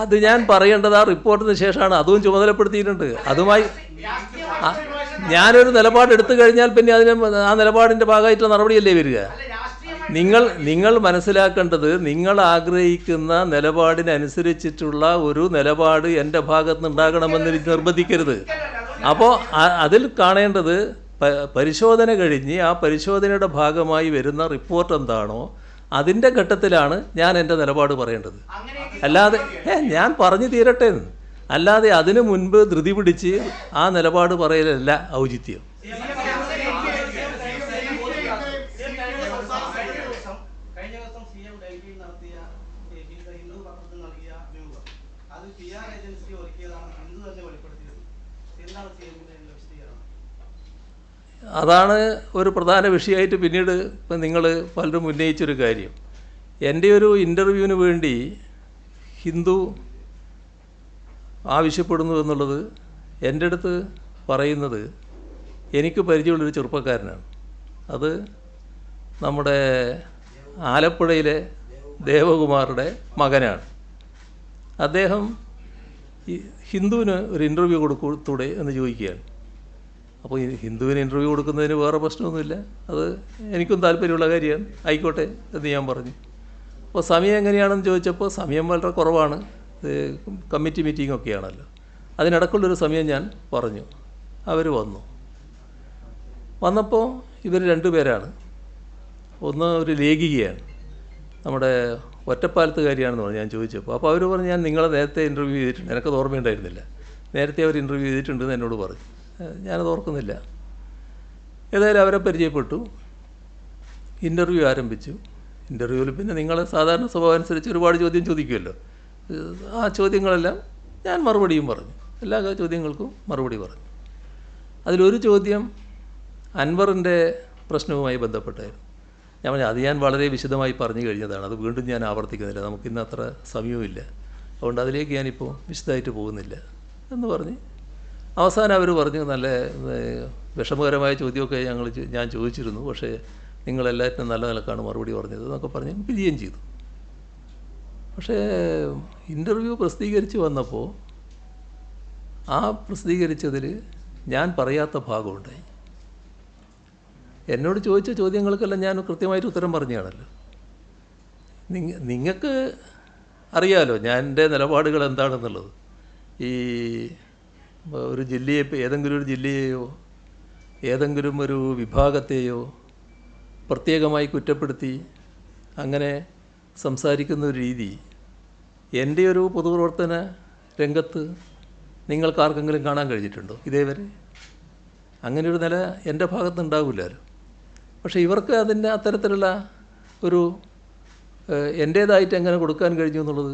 അത് ഞാൻ പറയേണ്ടത് ആ റിപ്പോർട്ടിന് ശേഷമാണ്. അതും ചുമതലപ്പെടുത്തിയിട്ടുണ്ട്. അതുമായി ഞാനൊരു നിലപാട് എടുത്തു കഴിഞ്ഞാൽ പിന്നെ ആ നിലപാടിൻ്റെ ഭാഗമായിട്ടുള്ള നടപടിയല്ലേ വരിക. നിങ്ങൾ മനസ്സിലാക്കേണ്ടത്, നിങ്ങൾ ആഗ്രഹിക്കുന്ന നിലപാടിനനുസരിച്ചിട്ടുള്ള ഒരു നിലപാട് എൻ്റെ ഭാഗത്ത് ഉണ്ടാകണമെന്ന് നിർബന്ധിക്കരുത്. അപ്പോൾ അതിൽ കാണേണ്ടത് പരിശോധന കഴിഞ്ഞ് ആ പരിശോധനയുടെ ഭാഗമായി വരുന്ന റിപ്പോർട്ട് എന്താണോ അതിൻ്റെ ഘട്ടത്തിലാണ് ഞാൻ എൻ്റെ നിലപാട് പറയേണ്ടത്. അല്ലാതെ ഞാൻ പറഞ്ഞു തീരട്ടെ. അല്ലാതെ അതിനു മുൻപ് ധൃതി പിടിച്ച് ആ നിലപാട് പറയലല്ല ഔചിത്യം. അതാണ് ഒരു പ്രധാന വിഷയമായിട്ട് പിന്നീട് ഇപ്പം നിങ്ങൾ പലരും ഉന്നയിച്ചൊരു കാര്യം. എൻ്റെ ഒരു ഇൻ്റർവ്യൂവിന് വേണ്ടി ഹിന്ദു ആവശ്യപ്പെടുന്നു എന്നുള്ളത് എൻ്റെ അടുത്ത് പറയുന്നത് എനിക്ക് പരിചയമുള്ളൊരു ചെറുപ്പക്കാരനാണ്. അത് നമ്മുടെ ആലപ്പുഴയിലെ ദേവകുമാറുടെ മകനാണ്. അദ്ദേഹം ഹിന്ദുവിന് ഒരു ഇൻ്റർവ്യൂ കൊടുത്തൂടെ എന്ന് ചോദിക്കുകയാണ്. അപ്പോൾ ഈ ഹിന്ദുവിന് ഇൻ്റർവ്യൂ കൊടുക്കുന്നതിന് വേറെ പ്രശ്നമൊന്നുമില്ല. അത് എനിക്കും താല്പര്യമുള്ള കാര്യമാണ്. ആയിക്കോട്ടെ എന്ന് ഞാൻ പറഞ്ഞു. അപ്പോൾ സമയം എങ്ങനെയാണെന്ന് ചോദിച്ചപ്പോൾ സമയം വളരെ കുറവാണ്. Committee meeting ഒക്കെയാണല്ലോ. അതിനിടക്കുള്ളൊരു സമയം ഞാൻ പറഞ്ഞു. അവർ വന്നപ്പോൾ ഇവർ രണ്ടുപേരാണ്. ഒന്ന് ഒരു ലേഖികയാണ്, നമ്മുടെ ഒറ്റപ്പാലത്തുകാരിയാണെന്ന് പറഞ്ഞു. ഞാൻ ചോദിച്ചപ്പോൾ അപ്പോൾ അവർ പറഞ്ഞു, ഞാൻ നിങ്ങളെ നേരത്തെ ഇൻ്റർവ്യൂ ചെയ്തിട്ടുണ്ട്. എനിക്കത് ഓർമ്മയുണ്ടായിരുന്നില്ല. നേരത്തെ അവർ ഇൻ്റർവ്യൂ ചെയ്തിട്ടുണ്ടെന്ന് എന്നോട് പറഞ്ഞു. ഞാനത് ഓർക്കുന്നില്ല. ഏതായാലും അവരെ പരിചയപ്പെട്ടു. ഇൻ്റർവ്യൂ ആരംഭിച്ചു. ഇൻ്റർവ്യൂവിൽ പിന്നെ നിങ്ങൾ സാധാരണ സ്വഭാവം അനുസരിച്ച് ഒരുപാട് ചോദ്യം ചോദിക്കുമല്ലോ. ആ ചോദ്യങ്ങളെല്ലാം ഞാൻ മറുപടിയും പറഞ്ഞു. എല്ലാ ചോദ്യങ്ങൾക്കും മറുപടി പറഞ്ഞു. അതിലൊരു ചോദ്യം അൻവറിൻ്റെ പ്രശ്നവുമായി ബന്ധപ്പെട്ടായിരുന്നു. ഞാൻ പറഞ്ഞു അത് ഞാൻ വളരെ വിശദമായി പറഞ്ഞു കഴിഞ്ഞതാണ്. അത് വീണ്ടും ഞാൻ ആവർത്തിക്കുന്നില്ല. നമുക്കിന്ന് അത്ര സമയവുമില്ല. അതുകൊണ്ട് അതിലേക്ക് ഞാനിപ്പോൾ വിശദമായിട്ട് പോകുന്നില്ല എന്ന് പറഞ്ഞ് അവസാനം അവർ പറഞ്ഞു, നല്ല വിഷമകരമായ ചോദ്യമൊക്കെ ഞാൻ ചോദിച്ചിരുന്നു, പക്ഷേ നിങ്ങളെല്ലാറ്റിനും നല്ല നിലക്കാണ് മറുപടി പറഞ്ഞത് എന്നൊക്കെ പറഞ്ഞ് പിരിയുകയും ചെയ്തു. പക്ഷേ ഇൻ്റർവ്യൂ പ്രസിദ്ധീകരിച്ച് വന്നപ്പോൾ ആ പ്രസിദ്ധീകരിച്ചതിൽ ഞാൻ പറയാത്ത ഭാഗമുണ്ടായി. എന്നോട് ചോദിച്ച ചോദ്യങ്ങൾക്കെല്ലാം ഞാൻ കൃത്യമായിട്ട് ഉത്തരം പറഞ്ഞാണല്ലോ. നിങ്ങൾക്ക് അറിയാമല്ലോ ഞാൻ എൻ്റെ നിലപാടുകൾ എന്താണെന്നുള്ളത്. ഈ ഒരു ജില്ലയെ, ഏതെങ്കിലും ഒരു ജില്ലയെയോ ഏതെങ്കിലും ഒരു വിഭാഗത്തെയോ പ്രത്യേകമായി കുറ്റപ്പെടുത്തി അങ്ങനെ സംസാരിക്കുന്ന ഒരു രീതി എൻ്റെ ഒരു പൊതുപ്രവർത്തന രംഗത്ത് നിങ്ങൾക്കാർക്കെങ്കിലും കാണാൻ കഴിഞ്ഞിട്ടുണ്ടോ ഇതേവരെ? അങ്ങനെയൊരു നില എൻ്റെ ഭാഗത്ത് ഉണ്ടാവില്ലല്ലോ. പക്ഷേ ഇവർക്ക് അതിൻ്റെ അത്തരത്തിലുള്ള ഒരു എൻ്റേതായിട്ട് എങ്ങനെ കൊടുക്കാൻ കഴിഞ്ഞു എന്നുള്ളത്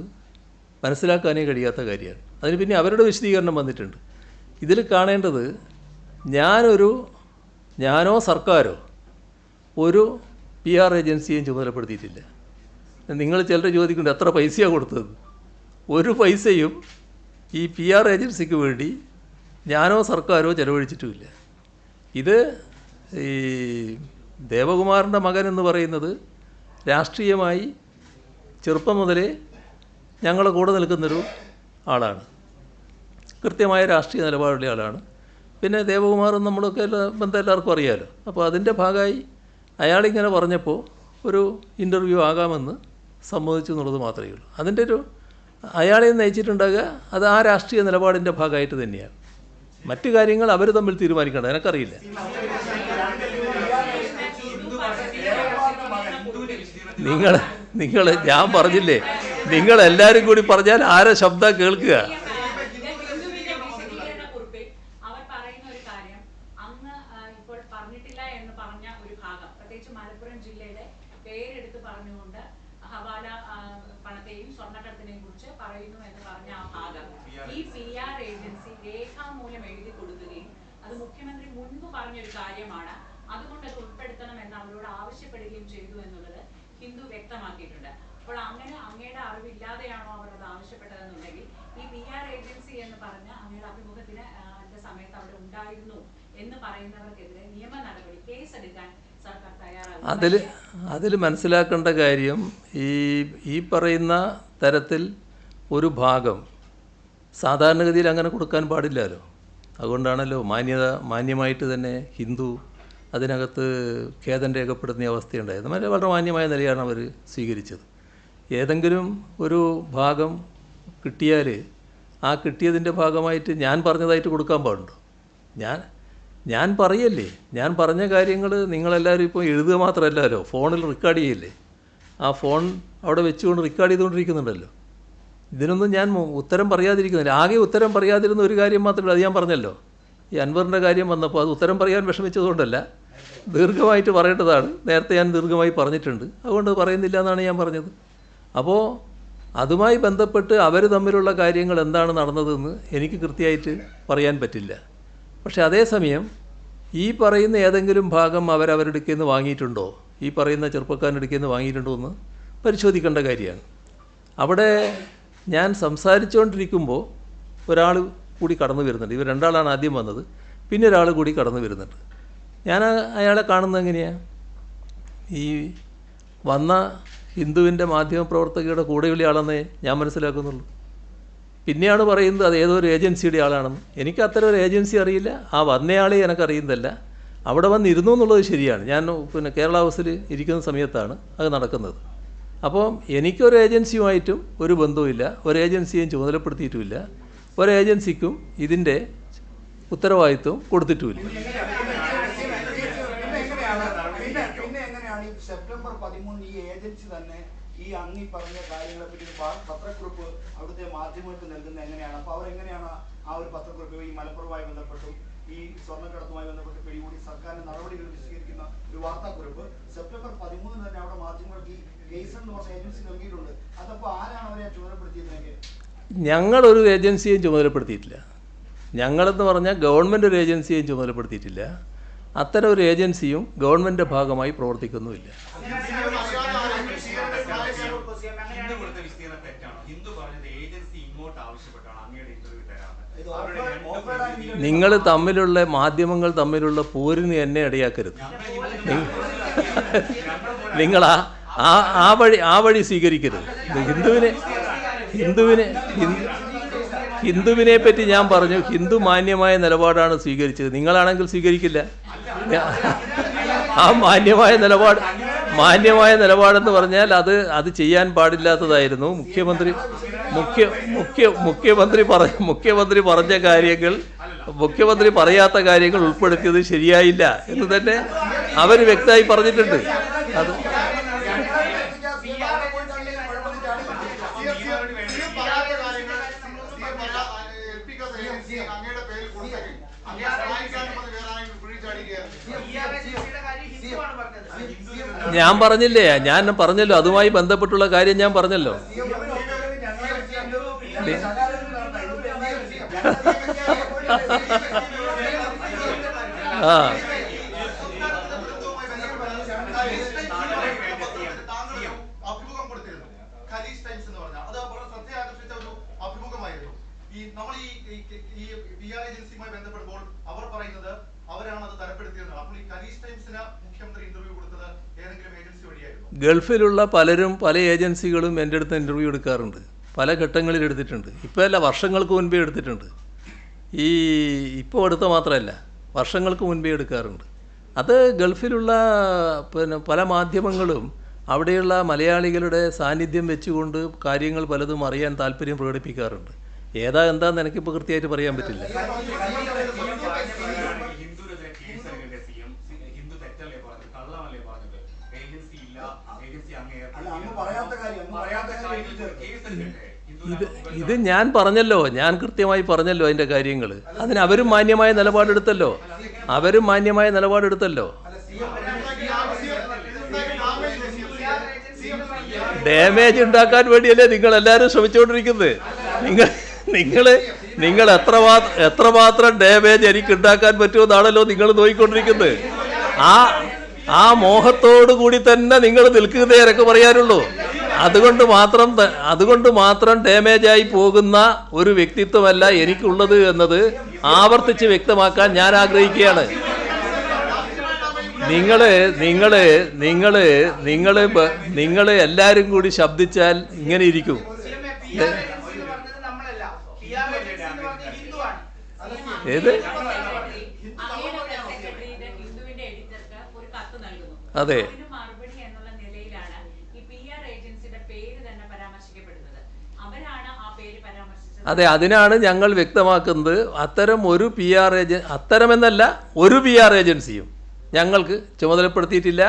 മനസ്സിലാക്കാനേ കഴിയാത്ത കാര്യമാണ്. അതിന് പിന്നെ അവരുടെ വിശദീകരണം വന്നിട്ടുണ്ട്. ഇതിൽ കാണേണ്ടത് ഞാനോ സർക്കാരോ ഒരു PR ഏജൻസിയെയും ചുമതലപ്പെടുത്തിയിട്ടില്ല. നിങ്ങൾ ചിലർ ചോദിക്കുന്നുണ്ട് എത്ര പൈസയാണ് കൊടുത്തത്. ഒരു പൈസയും ഈ PR ഏജൻസിക്ക് വേണ്ടി ഞാനോ സർക്കാരോ ചെലവഴിച്ചിട്ടുമില്ല. ഇത് ഈ ദേവകുമാറിൻ്റെ മകൻ എന്ന് പറയുന്നത് രാഷ്ട്രീയമായി ചെറുപ്പം മുതലേ ഞങ്ങളുടെ കൂടെ നിൽക്കുന്നൊരു ആളാണ്, കൃത്യമായ രാഷ്ട്രീയ നിലപാടുള്ള ആളാണ്. പിന്നെ ദേവകുമാറും നമ്മളൊക്കെ ബന്ധം എല്ലാവർക്കും അറിയാമല്ലോ. അപ്പോൾ അതിൻ്റെ ഭാഗമായി അയാളിങ്ങനെ പറഞ്ഞപ്പോൾ ഒരു ഇൻ്റർവ്യൂ ആകാമെന്ന് സമ്മതിച്ചു എന്നുള്ളത് മാത്രമേ ഉള്ളൂ. അതിൻ്റെ ഒരു അയാളെ നയിച്ചിട്ടുണ്ടാകുക അത് ആ രാഷ്ട്രീയ നിലപാടിൻ്റെ ഭാഗമായിട്ട് തന്നെയാണ്. മറ്റു കാര്യങ്ങൾ അവർ തമ്മിൽ തീരുമാനിക്കേണ്ടത് എനിക്കറിയില്ല. നിങ്ങൾ ഞാൻ പറഞ്ഞില്ലേ, നിങ്ങളെല്ലാവരും കൂടി പറഞ്ഞാൽ ആരെ ശബ്ദം കേൾക്കുക? പണത്തെയും സ്വർണ്ണക്കടത്തിനെയും കുറിച്ച് പറയുന്നു എന്ന് പറഞ്ഞ ആ ഭാഗം ഈ PR ഏജൻസി രേഖാമൂലം എഴുതി കൊടുക്കുകയും അത് മുഖ്യമന്ത്രി മുൻപ് പറഞ്ഞൊരു കാര്യമാണ്, അതുകൊണ്ട് അത് ഉൾപ്പെടുത്തണം എന്ന് അവരോട് ആവശ്യപ്പെടുകയും ചെയ്തു എന്നുള്ളത് ഹിന്ദു വ്യക്തമാക്കിയിട്ടുണ്ട്. അപ്പോൾ അങ്ങനെ അങ്ങയുടെ അറിവില്ലാതെയാണോ അവർ അത് ആവശ്യപ്പെട്ടതെന്നുണ്ടെങ്കിൽ ഈ PR ഏജൻസി എന്ന് പറഞ്ഞ അങ്ങയുടെ അഭിമുഖത്തിന് സമയത്ത് അവിടെ ഉണ്ടായിരുന്നു എന്ന് പറയുന്നവർക്കെതിരെ നിയമ നടപടി കേസെടുക്കാൻ സർക്കാർ തയ്യാറാകും. അതിൽ മനസ്സിലാക്കേണ്ട കാര്യം ഈ പറയുന്ന തരത്തിൽ ഒരു ഭാഗം സാധാരണഗതിയിൽ അങ്ങനെ കൊടുക്കാൻ പാടില്ലല്ലോ. അതുകൊണ്ടാണല്ലോ മാന്യമായിട്ട് തന്നെ ഹിന്ദു അതിനകത്ത് ഖേദം രേഖപ്പെടുത്തുന്ന അവസ്ഥയുണ്ടായത്. വളരെ മാന്യമായ നിലയാണ് അവർ സ്വീകരിച്ചത്. ഏതെങ്കിലും ഒരു ഭാഗം കിട്ടിയാൽ ആ കിട്ടിയതിൻ്റെ ഭാഗമായിട്ട് ഞാൻ പറഞ്ഞതായിട്ട് കൊടുക്കാൻ പാടുണ്ടോ? ഞാൻ പറയല്ലേ, ഞാൻ പറഞ്ഞ കാര്യങ്ങൾ നിങ്ങളെല്ലാവരും ഇപ്പോൾ എഴുതുക മാത്രമല്ലല്ലോ, ഫോണിൽ റെക്കോർഡ് ചെയ്യില്ലേ. ആ ഫോൺ അവിടെ വെച്ചുകൊണ്ട് റെക്കോർഡ് ചെയ്തുകൊണ്ടിരിക്കുന്നുണ്ടല്ലോ. ഇതിനൊന്നും ഞാൻ ഉത്തരം പറയാതിരിക്കുന്നില്ല. ആകെ ഉത്തരം പറയാതിരുന്ന ഒരു കാര്യം മാത്രമല്ല, അത് ഞാൻ പറഞ്ഞല്ലോ. ഈ അൻവറിൻ്റെ കാര്യം വന്നപ്പോൾ അത് ഉത്തരം പറയാൻ വിഷമിച്ചതുകൊണ്ടല്ല, ദീർഘമായിട്ട് പറയേണ്ടതാണ്. നേരത്തെ ഞാൻ ദീർഘമായി പറഞ്ഞിട്ടുണ്ട്, അതുകൊണ്ട് പറയുന്നില്ല എന്നാണ് ഞാൻ പറഞ്ഞത്. അപ്പോൾ അതുമായി ബന്ധപ്പെട്ട് അവർ തമ്മിലുള്ള കാര്യങ്ങൾ എന്താണ് നടന്നതെന്ന് എനിക്ക് കൃത്യമായിട്ട് പറയാൻ പറ്റില്ല. പക്ഷേ അതേസമയം ഈ പറയുന്ന ഏതെങ്കിലും ഭാഗം അവരവരുടെ അടുക്കൽ നിന്ന് വാങ്ങിയിട്ടുണ്ടോ, ഈ പറയുന്ന ചെറുപ്പക്കാരൻ്റെ അടുക്കൽ നിന്ന് വാങ്ങിയിട്ടുണ്ടോ എന്ന് പരിശോധിക്കേണ്ട കാര്യമാണ്. അവിടെ ഞാൻ സംസാരിച്ചുകൊണ്ടിരിക്കുമ്പോൾ ഒരാൾ കൂടി കടന്നു വരുന്നുണ്ട്. ഇവർ രണ്ടാളാണ് ആദ്യം വന്നത്, പിന്നെ ഒരാൾ കൂടി കടന്നു വരുന്നുണ്ട്. ഞാൻ അയാളെ കാണുന്നത് എങ്ങനെയാണ്? ഈ വന്ന ഹിന്ദുവിൻ്റെ മാധ്യമപ്രവർത്തകയുടെ കൂടെയുള്ള ആളെന്നേ ഞാൻ മനസ്സിലാക്കുന്നുള്ളൂ. പിന്നെയാണ് പറയുന്നത് അത് ഏതോ ഒരു ഏജൻസിയുടെ ആളാണെന്ന്. എനിക്ക് അത്തരം ഒരു ഏജൻസി അറിയില്ല, ആ വന്നയാളെ എനിക്കറിയുന്നതല്ല. അവിടെ വന്നിരുന്നു എന്നുള്ളത് ശരിയാണ്. ഞാൻ കേരള ഹൗസിൽ ഇരിക്കുന്ന സമയത്താണ് അത് നടക്കുന്നത്. അപ്പോൾ എനിക്കൊരു ഏജൻസിയുമായിട്ടും ഒരു ബന്ധവുമില്ല, ഒരു ഏജൻസിയും ചുമതലപ്പെടുത്തിയിട്ടുമില്ല, ഒരു ഏജൻസിക്കും ഇതിൻ്റെ ഉത്തരവാദിത്വം കൊടുത്തിട്ടുമില്ല. പിന്നെ എങ്ങനെയാണ് ഈ സെപ്റ്റംബർ 13 ഈ ഏജൻസി തന്നെ ഈ അങ്ങി പറഞ്ഞ കാര്യങ്ങളെ പറ്റി പത്രക്കുറിപ്പ് അവിടുത്തെ മാധ്യമങ്ങൾക്ക് നൽകുന്നത് എങ്ങനെയാണ്? അപ്പോൾ അവരെങ്ങനെയാണ് ആ ഒരു പത്രക്കുറിപ്പ് ഈ മലപ്പുറവുമായി ബന്ധപ്പെട്ടും ഈ സ്വർണ്ണക്കടത്തുമായി ബന്ധപ്പെട്ട് പിടികൂടി സർക്കാരിന്റെ നടപടികൾ വിശദീകരിക്കുന്ന ഒരു വാർത്താക്കുറിപ്പ് സെപ്റ്റംബർ 13 തന്നെ അവിടെ മാധ്യമങ്ങൾക്ക് ഈ ഗെയ്സൺ എന്ന് പറഞ്ഞ ഏജൻസി നൽകിയിട്ടുണ്ട്. അതപ്പോൾ ആരാണ് അവരെ ചുമതലപ്പെടുത്തിയതിനൊക്കെ? ഞങ്ങളൊരു ഏജൻസിയെയും ചുമതലപ്പെടുത്തിയിട്ടില്ല. ഞങ്ങളെന്ന് പറഞ്ഞാൽ ഗവൺമെൻറ് ഒരു ഏജൻസിയെയും ചുമതലപ്പെടുത്തിയിട്ടില്ല. അത്തരം ഒരു ഏജൻസിയും ഗവൺമെൻറ് ഭാഗമായി പ്രവർത്തിക്കുന്നുമില്ല. നിങ്ങൾ തമ്മിലുള്ള മാധ്യമങ്ങൾ തമ്മിലുള്ള പോരിന് എന്നെ ഇടയാക്കരുത്. നിങ്ങൾ ആ വഴി സ്വീകരിക്കരുത്. ഹിന്ദുവിനെ പറ്റി ഞാൻ പറഞ്ഞു, ഹിന്ദു മാന്യമായ നിലപാടാണ് സ്വീകരിച്ചത്. നിങ്ങളാണെങ്കിൽ സ്വീകരിക്കില്ല. ആ മാന്യമായ നിലപാടെന്ന് പറഞ്ഞാൽ അത് ചെയ്യാൻ പാടില്ലാത്തതായിരുന്നു. മുഖ്യമന്ത്രി പറഞ്ഞ കാര്യങ്ങൾ, മുഖ്യമന്ത്രി പറയാത്ത കാര്യങ്ങൾ ഉൾപ്പെടുത്തിയത് ശരിയായില്ല എന്ന് തന്നെ അവർ വ്യക്തമായി പറഞ്ഞിട്ടുണ്ട്. അത് ഞാൻ പറഞ്ഞല്ലോ, അതുമായി ബന്ധപ്പെട്ടുള്ള കാര്യം ഞാൻ പറഞ്ഞല്ലോ. ഗൾഫിലുള്ള പലരും പല ഏജൻസികളും എൻ്റെ അടുത്ത് ഇൻ്റർവ്യൂ എടുക്കാറുണ്ട്. പല ഘട്ടങ്ങളിൽ എടുത്തിട്ടുണ്ട്. ഇപ്പോൾ അല്ല, വർഷങ്ങൾക്ക് മുൻപേ എടുത്തിട്ടുണ്ട്. ഇപ്പോൾ എടുത്ത മാത്രമല്ല, വർഷങ്ങൾക്ക് മുൻപേ എടുക്കാറുണ്ട്. അത് ഗൾഫിലുള്ള പല മാധ്യമങ്ങളും അവിടെയുള്ള മലയാളികളുടെ സാന്നിധ്യം വെച്ചുകൊണ്ട് കാര്യങ്ങൾ പലതും അറിയാൻ താല്പര്യം പ്രകടിപ്പിക്കാറുണ്ട്. എന്താണെന്ന് എനിക്കിപ്പോൾ കൃത്യമായിട്ട് പറയാൻ പറ്റില്ല. ഇത് ഞാൻ പറഞ്ഞല്ലോ, ഞാൻ കൃത്യമായി പറഞ്ഞല്ലോ അതിൻ്റെ കാര്യങ്ങൾ. അതിന് അവരും മാന്യമായ നിലപാടെടുത്തല്ലോ. ഡാമേജ് ഉണ്ടാക്കാൻ വേണ്ടിയല്ലേ നിങ്ങളെല്ലാവരും ശ്രമിച്ചുകൊണ്ടിരിക്കുന്നത്. നിങ്ങൾ എത്രമാത്രം ഡാമേജ് എനിക്ക് ഉണ്ടാക്കാൻ പറ്റുമെന്നാണല്ലോ നിങ്ങൾ നോക്കിക്കൊണ്ടിരിക്കുന്നത്. ആ മോഹത്തോടു കൂടി തന്നെ നിങ്ങൾ നിൽക്കുന്നതേ എനിക്ക് പറയാനുള്ളൂ. അതുകൊണ്ട് മാത്രം ഡാമേജായി പോകുന്ന ഒരു വ്യക്തിത്വമല്ല എനിക്കുള്ളത് എന്നത് ആവർത്തിച്ച് വ്യക്തമാക്കാൻ ഞാൻ ആഗ്രഹിക്കുകയാണ്. നിങ്ങൾ എല്ലാവരും കൂടി ശബ്ദിച്ചാൽ ഇങ്ങനെ ഇരിക്കും. ഏത്? അതെ, അതെ, അതിനാണ് ഞങ്ങൾ വ്യക്തമാക്കുന്നത്. അത്തരമെന്നല്ല, ഒരു PR ഏജൻസിയും ഞങ്ങൾക്ക് ചുമതലപ്പെടുത്തിയിട്ടില്ല.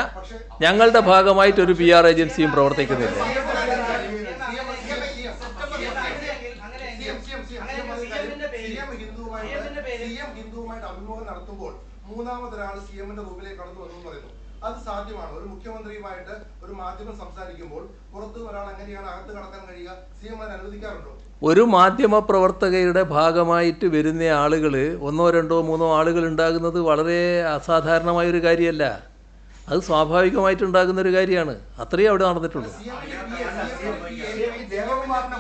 ഞങ്ങളുടെ ഭാഗമായിട്ടൊരു PR ഏജൻസിയും പ്രവർത്തിക്കുന്നില്ല. അഭിമുഖം നടത്തുമ്പോൾ മൂന്നാമതൊരാൾ CM-ന്റെ റൂമിലേക്ക് കടന്നു വന്നു പറയുന്നു. അത് സാധ്യമാണ്? ഒരു മുഖ്യമന്ത്രിയുമായിട്ട് ഒരു മാധ്യമം സംസാരിക്കുമ്പോൾ പുറത്തു ഒരാൾ എങ്ങനെയാണ് അകത്ത് കടക്കാൻ കഴിയുക? CM അതിന് അനുവദിക്കാറുണ്ടോ? ഒരു മാധ്യമ പ്രവർത്തകയുടെ ഭാഗമായിട്ട് വരുന്ന ആളുകൾ, 1, 2, 3 ആളുകൾ ഉണ്ടാകുന്നത് വളരെ അസാധാരണമായൊരു കാര്യമല്ല. അത് സ്വാഭാവികമായിട്ടുണ്ടാകുന്നൊരു കാര്യമാണ്. അത്രയും അവിടെ നടന്നിട്ടുള്ളൂ. ദേവകുമാറിന്റെ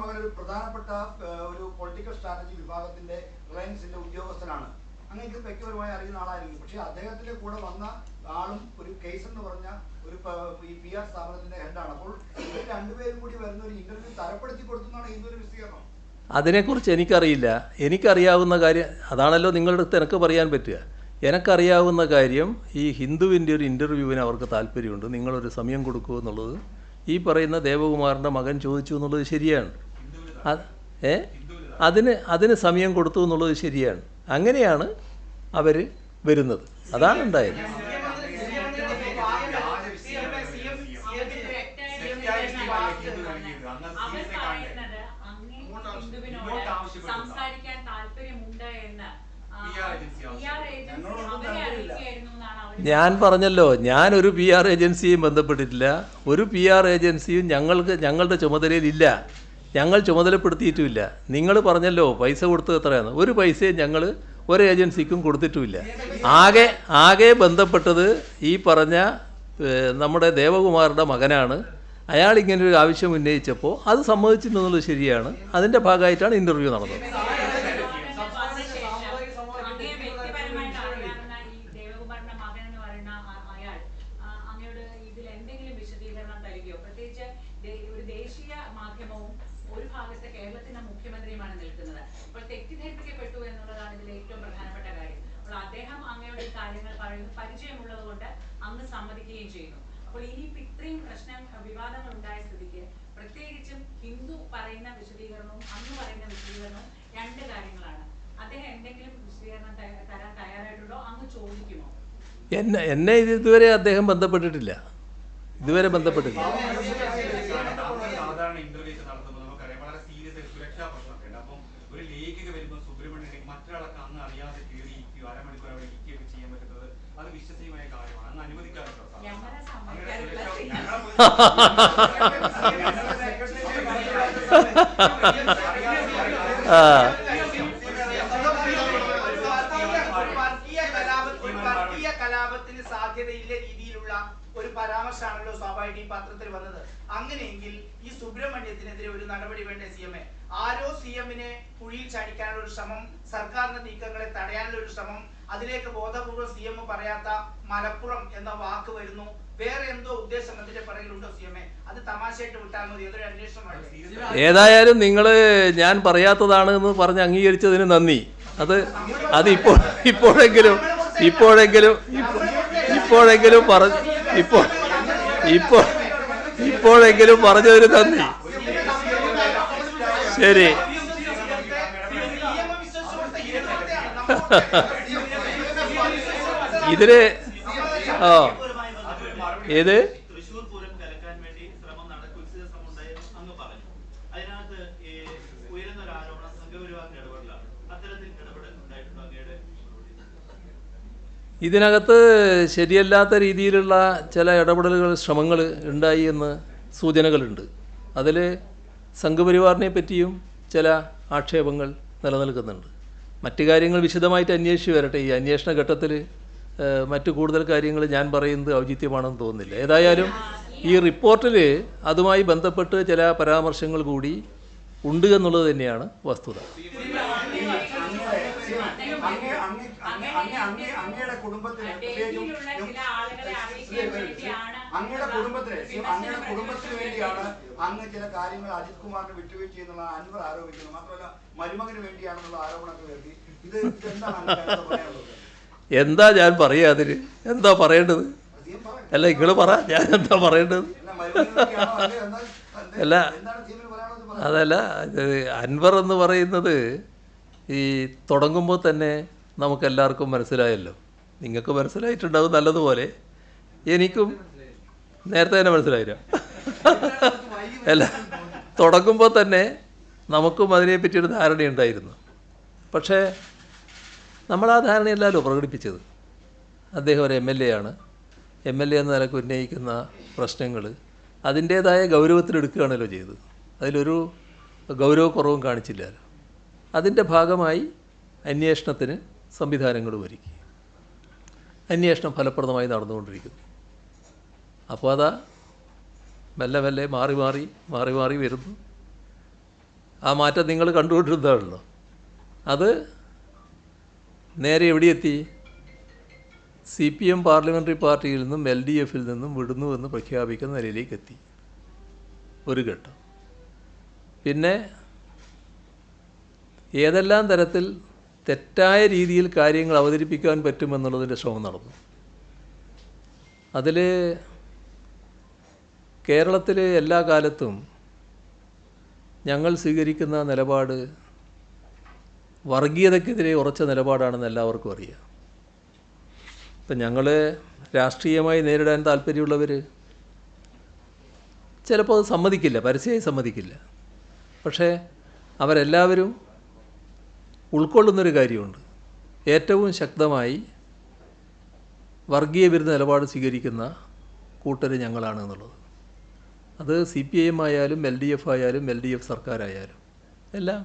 മകൻ ഒരു പ്രധാനപ്പെട്ട ഒരു പൊളിറ്റിക്കൽ സ്ട്രാറ്റജി വിഭാഗത്തിന്റെ റിലയൻസിന്റെ ഉദ്യോഗസ്ഥനാണ്. അങ്ങനെ വ്യക്തിപരമായി അറിയുന്ന ആളായിരിക്കും. പക്ഷെ അദ്ദേഹത്തിന്റെ കൂടെ വന്ന ആളും ഒരു കേസ് എന്ന് പറഞ്ഞ ഒരു PR സ്ഥാപനത്തിന്റെ ഹെഡാണ്. അപ്പോൾ ഇവർ രണ്ടുപേരും കൂടി വരുന്ന ഒരു ഇന്റർവ്യൂ തരപ്പെടുത്തി കൊടുക്കുന്നതാണ് ഇതിന്റെ വിശദീകരണം. അതിനെക്കുറിച്ച് എനിക്കറിയില്ല. എനിക്കറിയാവുന്ന കാര്യം അതാണല്ലോ നിങ്ങളുടെ അടുത്ത് എനിക്ക് പറയാൻ പറ്റുക. എനിക്കറിയാവുന്ന കാര്യം, ഈ ഹിന്ദുവിൻ്റെ ഒരു ഇൻ്റർവ്യൂവിന് അവർക്ക് താല്പര്യമുണ്ട്. നിങ്ങളൊരു സമയം കൊടുക്കൂ എന്നുള്ളത് ഈ പറയുന്ന ദേവകുമാറിൻ്റെ മകൻ ചോദിച്ചു എന്നുള്ളത് ശരിയാണ്. അതിന് സമയം കൊടുത്തു എന്നുള്ളത് ശരിയാണ്. അങ്ങനെയാണ് അവർ വരുന്നത്. അതാണ് ഉണ്ടായത്. ഞാൻ പറഞ്ഞല്ലോ, ഞാനൊരു PR ഏജൻസിയും ബന്ധപ്പെട്ടിട്ടില്ല. ഒരു PR ഏജൻസിയും ഞങ്ങളുടെ ചുമതലയിലില്ല. ഞങ്ങൾ ചുമതലപ്പെടുത്തിയിട്ടുമില്ല. നിങ്ങൾ പറഞ്ഞല്ലോ പൈസ കൊടുത്തത് എത്രയാണ്. ഒരു പൈസയും ഞങ്ങൾ ഒരു ഏജൻസിക്കും കൊടുത്തിട്ടുമില്ല. ആകെ ബന്ധപ്പെട്ടത് ഈ പറഞ്ഞ നമ്മുടെ ദേവകുമാറിൻ്റെ മകനാണ്. അയാൾ ഇങ്ങനൊരു ആവശ്യം ഉന്നയിച്ചപ്പോൾ അത് സമ്മതിച്ചിട്ടുള്ളത് ശരിയാണ്. അതിൻ്റെ ഭാഗമായിട്ടാണ് ഇൻ്റർവ്യൂ നടന്നത്. എന്നെ ഇതുവരെ അദ്ദേഹം ബന്ധപ്പെട്ടിട്ടില്ല. സാധാരണ ഇന്റർവ്യൂ നടത്തുമ്പോൾ നമുക്കറിയാം വളരെ സീരിയസ് സുരക്ഷാ പ്രശ്നമൊക്കെ. അപ്പം ഒരു ലേഖിക വരുമ്പോൾ സുബ്രഹ്മണ്യൻ മറ്റൊരാളൊക്കെ അങ്ങ് അറിയാതെ കയറിയിരിക്കുകയോ അരമണിക്കൂർ അവിടെ ഇരിക്കുകയൊക്കെ ചെയ്യാൻ പറ്റുന്നത് അത് വിശ്വസനീയമായ കാര്യമാണ്. അങ്ങ് അനുവദിക്കാറുണ്ടോ? കലാപത്തിന് സാധ്യതയില്ല രീതിയിലുള്ള ഒരു പരാമർശമാണല്ലോ സ്വാഭാവിക ഈ പത്രത്തിൽ വന്നത്. അങ്ങനെയെങ്കിൽ ഈ സുബ്രഹ്മണ്യത്തിനെതിരെ ഒരു നടപടി വേണ്ട CM-നെ. ആരോ CM-നെ കുഴിയിൽ ചാടിക്കാനുള്ള ഒരു ശ്രമം, സർക്കാരിന്റെ നീക്കങ്ങളെ തടയാനുള്ള ഒരു ശ്രമം, അതിലേക്ക് ബോധപൂർവ്വം CM പറയാത്ത മലപ്പുറം എന്ന വാക്ക് വരുന്നു. വേറെ എന്തോ ഉദ്ദേശം അതിന്റെ പിറകിലുണ്ടോ CMA? അത് തമാശയായിട്ട് വിട്ടാൽ മതി, അതൊരു അന്വേഷണമാണ്. ഏതായാലും നിങ്ങൾ ഞാൻ പറയാത്തതാണ് എന്ന് പറഞ്ഞ് അംഗീകരിച്ചതിന് നന്ദി. അത് ഇപ്പോഴെങ്കിലും പറഞ്ഞതിന് നന്ദി. ശരി. ഇതില് ഏത് തൃശ്ശൂർ പൂരം കലക്കാൻ വേണ്ടി ശ്രമം നടക്കുന്ന ശ്രമം ഉണ്ടായിരുന്നു അങ്ങ് പറഞ്ഞു. അതിനകത്ത് ഉയരുന്ന ഒരു ആരോപണം സംഘപരിവാറിന്റെ ഇടപെടലാണ്. അത്തരത്തിൽ ഇടപെടൽ ഉണ്ടായിട്ടുണ്ടോ അങ്ങയുടെ? ഇതിനകത്ത് ശരിയല്ലാത്ത രീതിയിലുള്ള ചില ഇടപെടലുകൾ, ശ്രമങ്ങൾ ഉണ്ടായി എന്ന് സൂചനകളുണ്ട്. അതിൽ സംഘപരിവാറിനെ പറ്റിയും ചില ആക്ഷേപങ്ങൾ നിലനിൽക്കുന്നുണ്ട്. മറ്റു കാര്യങ്ങൾ വിശദമായിട്ട് അന്വേഷിച്ച് വരട്ടെ. ഈ അന്വേഷണ ഘട്ടത്തിൽ മറ്റു കൂടുതൽ കാര്യങ്ങൾ ഞാൻ പറയുന്നത് ഔചിത്യമാണെന്ന് തോന്നുന്നില്ല. ഏതായാലും ഈ റിപ്പോർട്ടിൽ അതുമായി ബന്ധപ്പെട്ട് ചില പരാമർശങ്ങൾ കൂടി ഉണ്ട് എന്നുള്ളത് തന്നെയാണ് വസ്തുത. അങ്ങയുടെ കുടുംബത്തിന് വേണ്ടിയാണ് അങ്ങ് ചില കാര്യങ്ങൾ അജിത് കുമാറിന് വിട്ടുവീഴ്ച എന്നുള്ള അൻവർ ആരോപിക്കുന്നു. മാത്രമല്ല മരുമകന് വേണ്ടിയാണെന്നുള്ള ആരോപണമൊക്കെ വരുത്തി. ഇത് എന്താണ് പറയാനുള്ളത്? എന്താ ഞാൻ പറയുക? അതിന് എന്താ പറയേണ്ടത്? അല്ല, നിങ്ങൾ പറ, ഞാൻ എന്താ പറയേണ്ടത്? അല്ല, അതല്ല, അൻവർ എന്ന് പറയുന്നത് ഈ തുടങ്ങുമ്പോൾ തന്നെ നമുക്കെല്ലാവർക്കും മനസ്സിലായല്ലോ. നിങ്ങൾക്ക് മനസ്സിലായിട്ടുണ്ടാവും നല്ലതുപോലെ, എനിക്കും നേരത്തെ തന്നെ മനസ്സിലായില്ല. അല്ല, തുടങ്ങുമ്പോൾ തന്നെ നമുക്കും അതിനെപ്പറ്റിയൊരു ധാരണയുണ്ടായിരുന്നു. പക്ഷേ നമ്മൾ ആ ധാരണയല്ലല്ലോ പ്രകടിപ്പിച്ചത്. അദ്ദേഹം ഒരു MLA ആണ്. MLA എന്ന നിലയ്ക്ക് ഉന്നയിക്കുന്ന പ്രശ്നങ്ങൾ അതിൻ്റേതായ ഗൗരവത്തിലെടുക്കുകയാണല്ലോ ചെയ്തത്. അതിലൊരു ഗൗരവക്കുറവും കാണിച്ചില്ലല്ലോ. അതിൻ്റെ ഭാഗമായി അന്വേഷണത്തിന് സംവിധാനങ്ങൾ ഒരുക്കി. അന്വേഷണം ഫലപ്രദമായി നടന്നുകൊണ്ടിരിക്കുന്നു. അപ്പോൾ അതാ മെല്ലെ മെല്ലെ മാറി മാറി വരുന്നു. ആ മാറ്റം നിങ്ങൾ കണ്ടുകൊണ്ടിരുന്നതാണല്ലോ. അത് നേരെ എവിടെയെത്തി? CPM പാർലമെൻ്ററി പാർട്ടിയിൽ നിന്നും LDFിൽ നിന്നും വിടുന്നുവെന്ന് പ്രഖ്യാപിക്കുന്ന നിലയിലേക്ക് എത്തി ഒരു ഘട്ടം. പിന്നെ ഏതെല്ലാം തരത്തിൽ തെറ്റായ രീതിയിൽ കാര്യങ്ങൾ അവതരിപ്പിക്കാൻ പറ്റുമെന്നുള്ളതിൻ്റെ ശ്രമം നടന്നു. അതിൽ കേരളത്തിൽ എല്ലാ കാലത്തും ഞങ്ങൾ സ്വീകരിക്കുന്ന നിലപാട് വർഗീയതയ്ക്കെതിരെ ഉറച്ച നിലപാടാണെന്ന് എല്ലാവർക്കും അറിയാം. ഇപ്പം ഞങ്ങൾ രാഷ്ട്രീയമായി നേരിടാൻ താല്പര്യമുള്ളവർ ചിലപ്പോൾ അത് സമ്മതിക്കില്ല, പരസ്യമായി സമ്മതിക്കില്ല. പക്ഷേ അവരെല്ലാവരും ഉൾക്കൊള്ളുന്നൊരു കാര്യമുണ്ട്. ഏറ്റവും ശക്തമായി വർഗീയ വിരുദ്ധ നിലപാട് സ്വീകരിക്കുന്ന കൂട്ടർ ഞങ്ങളാണ് എന്നുള്ളത്. അത് CPIM ആയാലും LDF ആയാലും LDF സർക്കാരായാലും എല്ലാം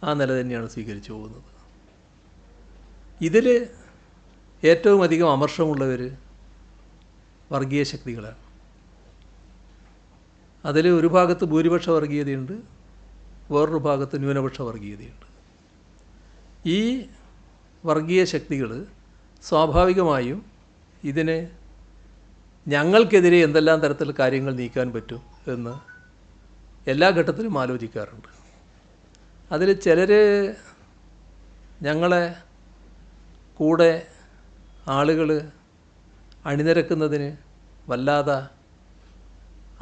ആ നില തന്നെയാണ് സ്വീകരിച്ചു പോകുന്നത്. ഇതിൽ ഏറ്റവും അധികം അമർഷമുള്ളവർ വർഗീയ ശക്തികളാണ്. അതിൽ ഒരു ഭാഗത്ത് ഭൂരിപക്ഷ വർഗീയതയുണ്ട്, വേറൊരു ഭാഗത്ത് ന്യൂനപക്ഷ വർഗീയതയുണ്ട്. ഈ വർഗീയ ശക്തികൾ സ്വാഭാവികമായും ഇതിന് ഞങ്ങൾക്കെതിരെ എന്തെല്ലാം തരത്തിൽ കാര്യങ്ങൾ നീക്കാൻ പറ്റും എന്ന് എല്ലാ ഘട്ടത്തിലും ആലോചിക്കാറുണ്ട്. അതിൽ ചിലർ ഞങ്ങളെ കൂടെ ആളുകൾ അണിനിരക്കുന്നതിന് വല്ലാതെ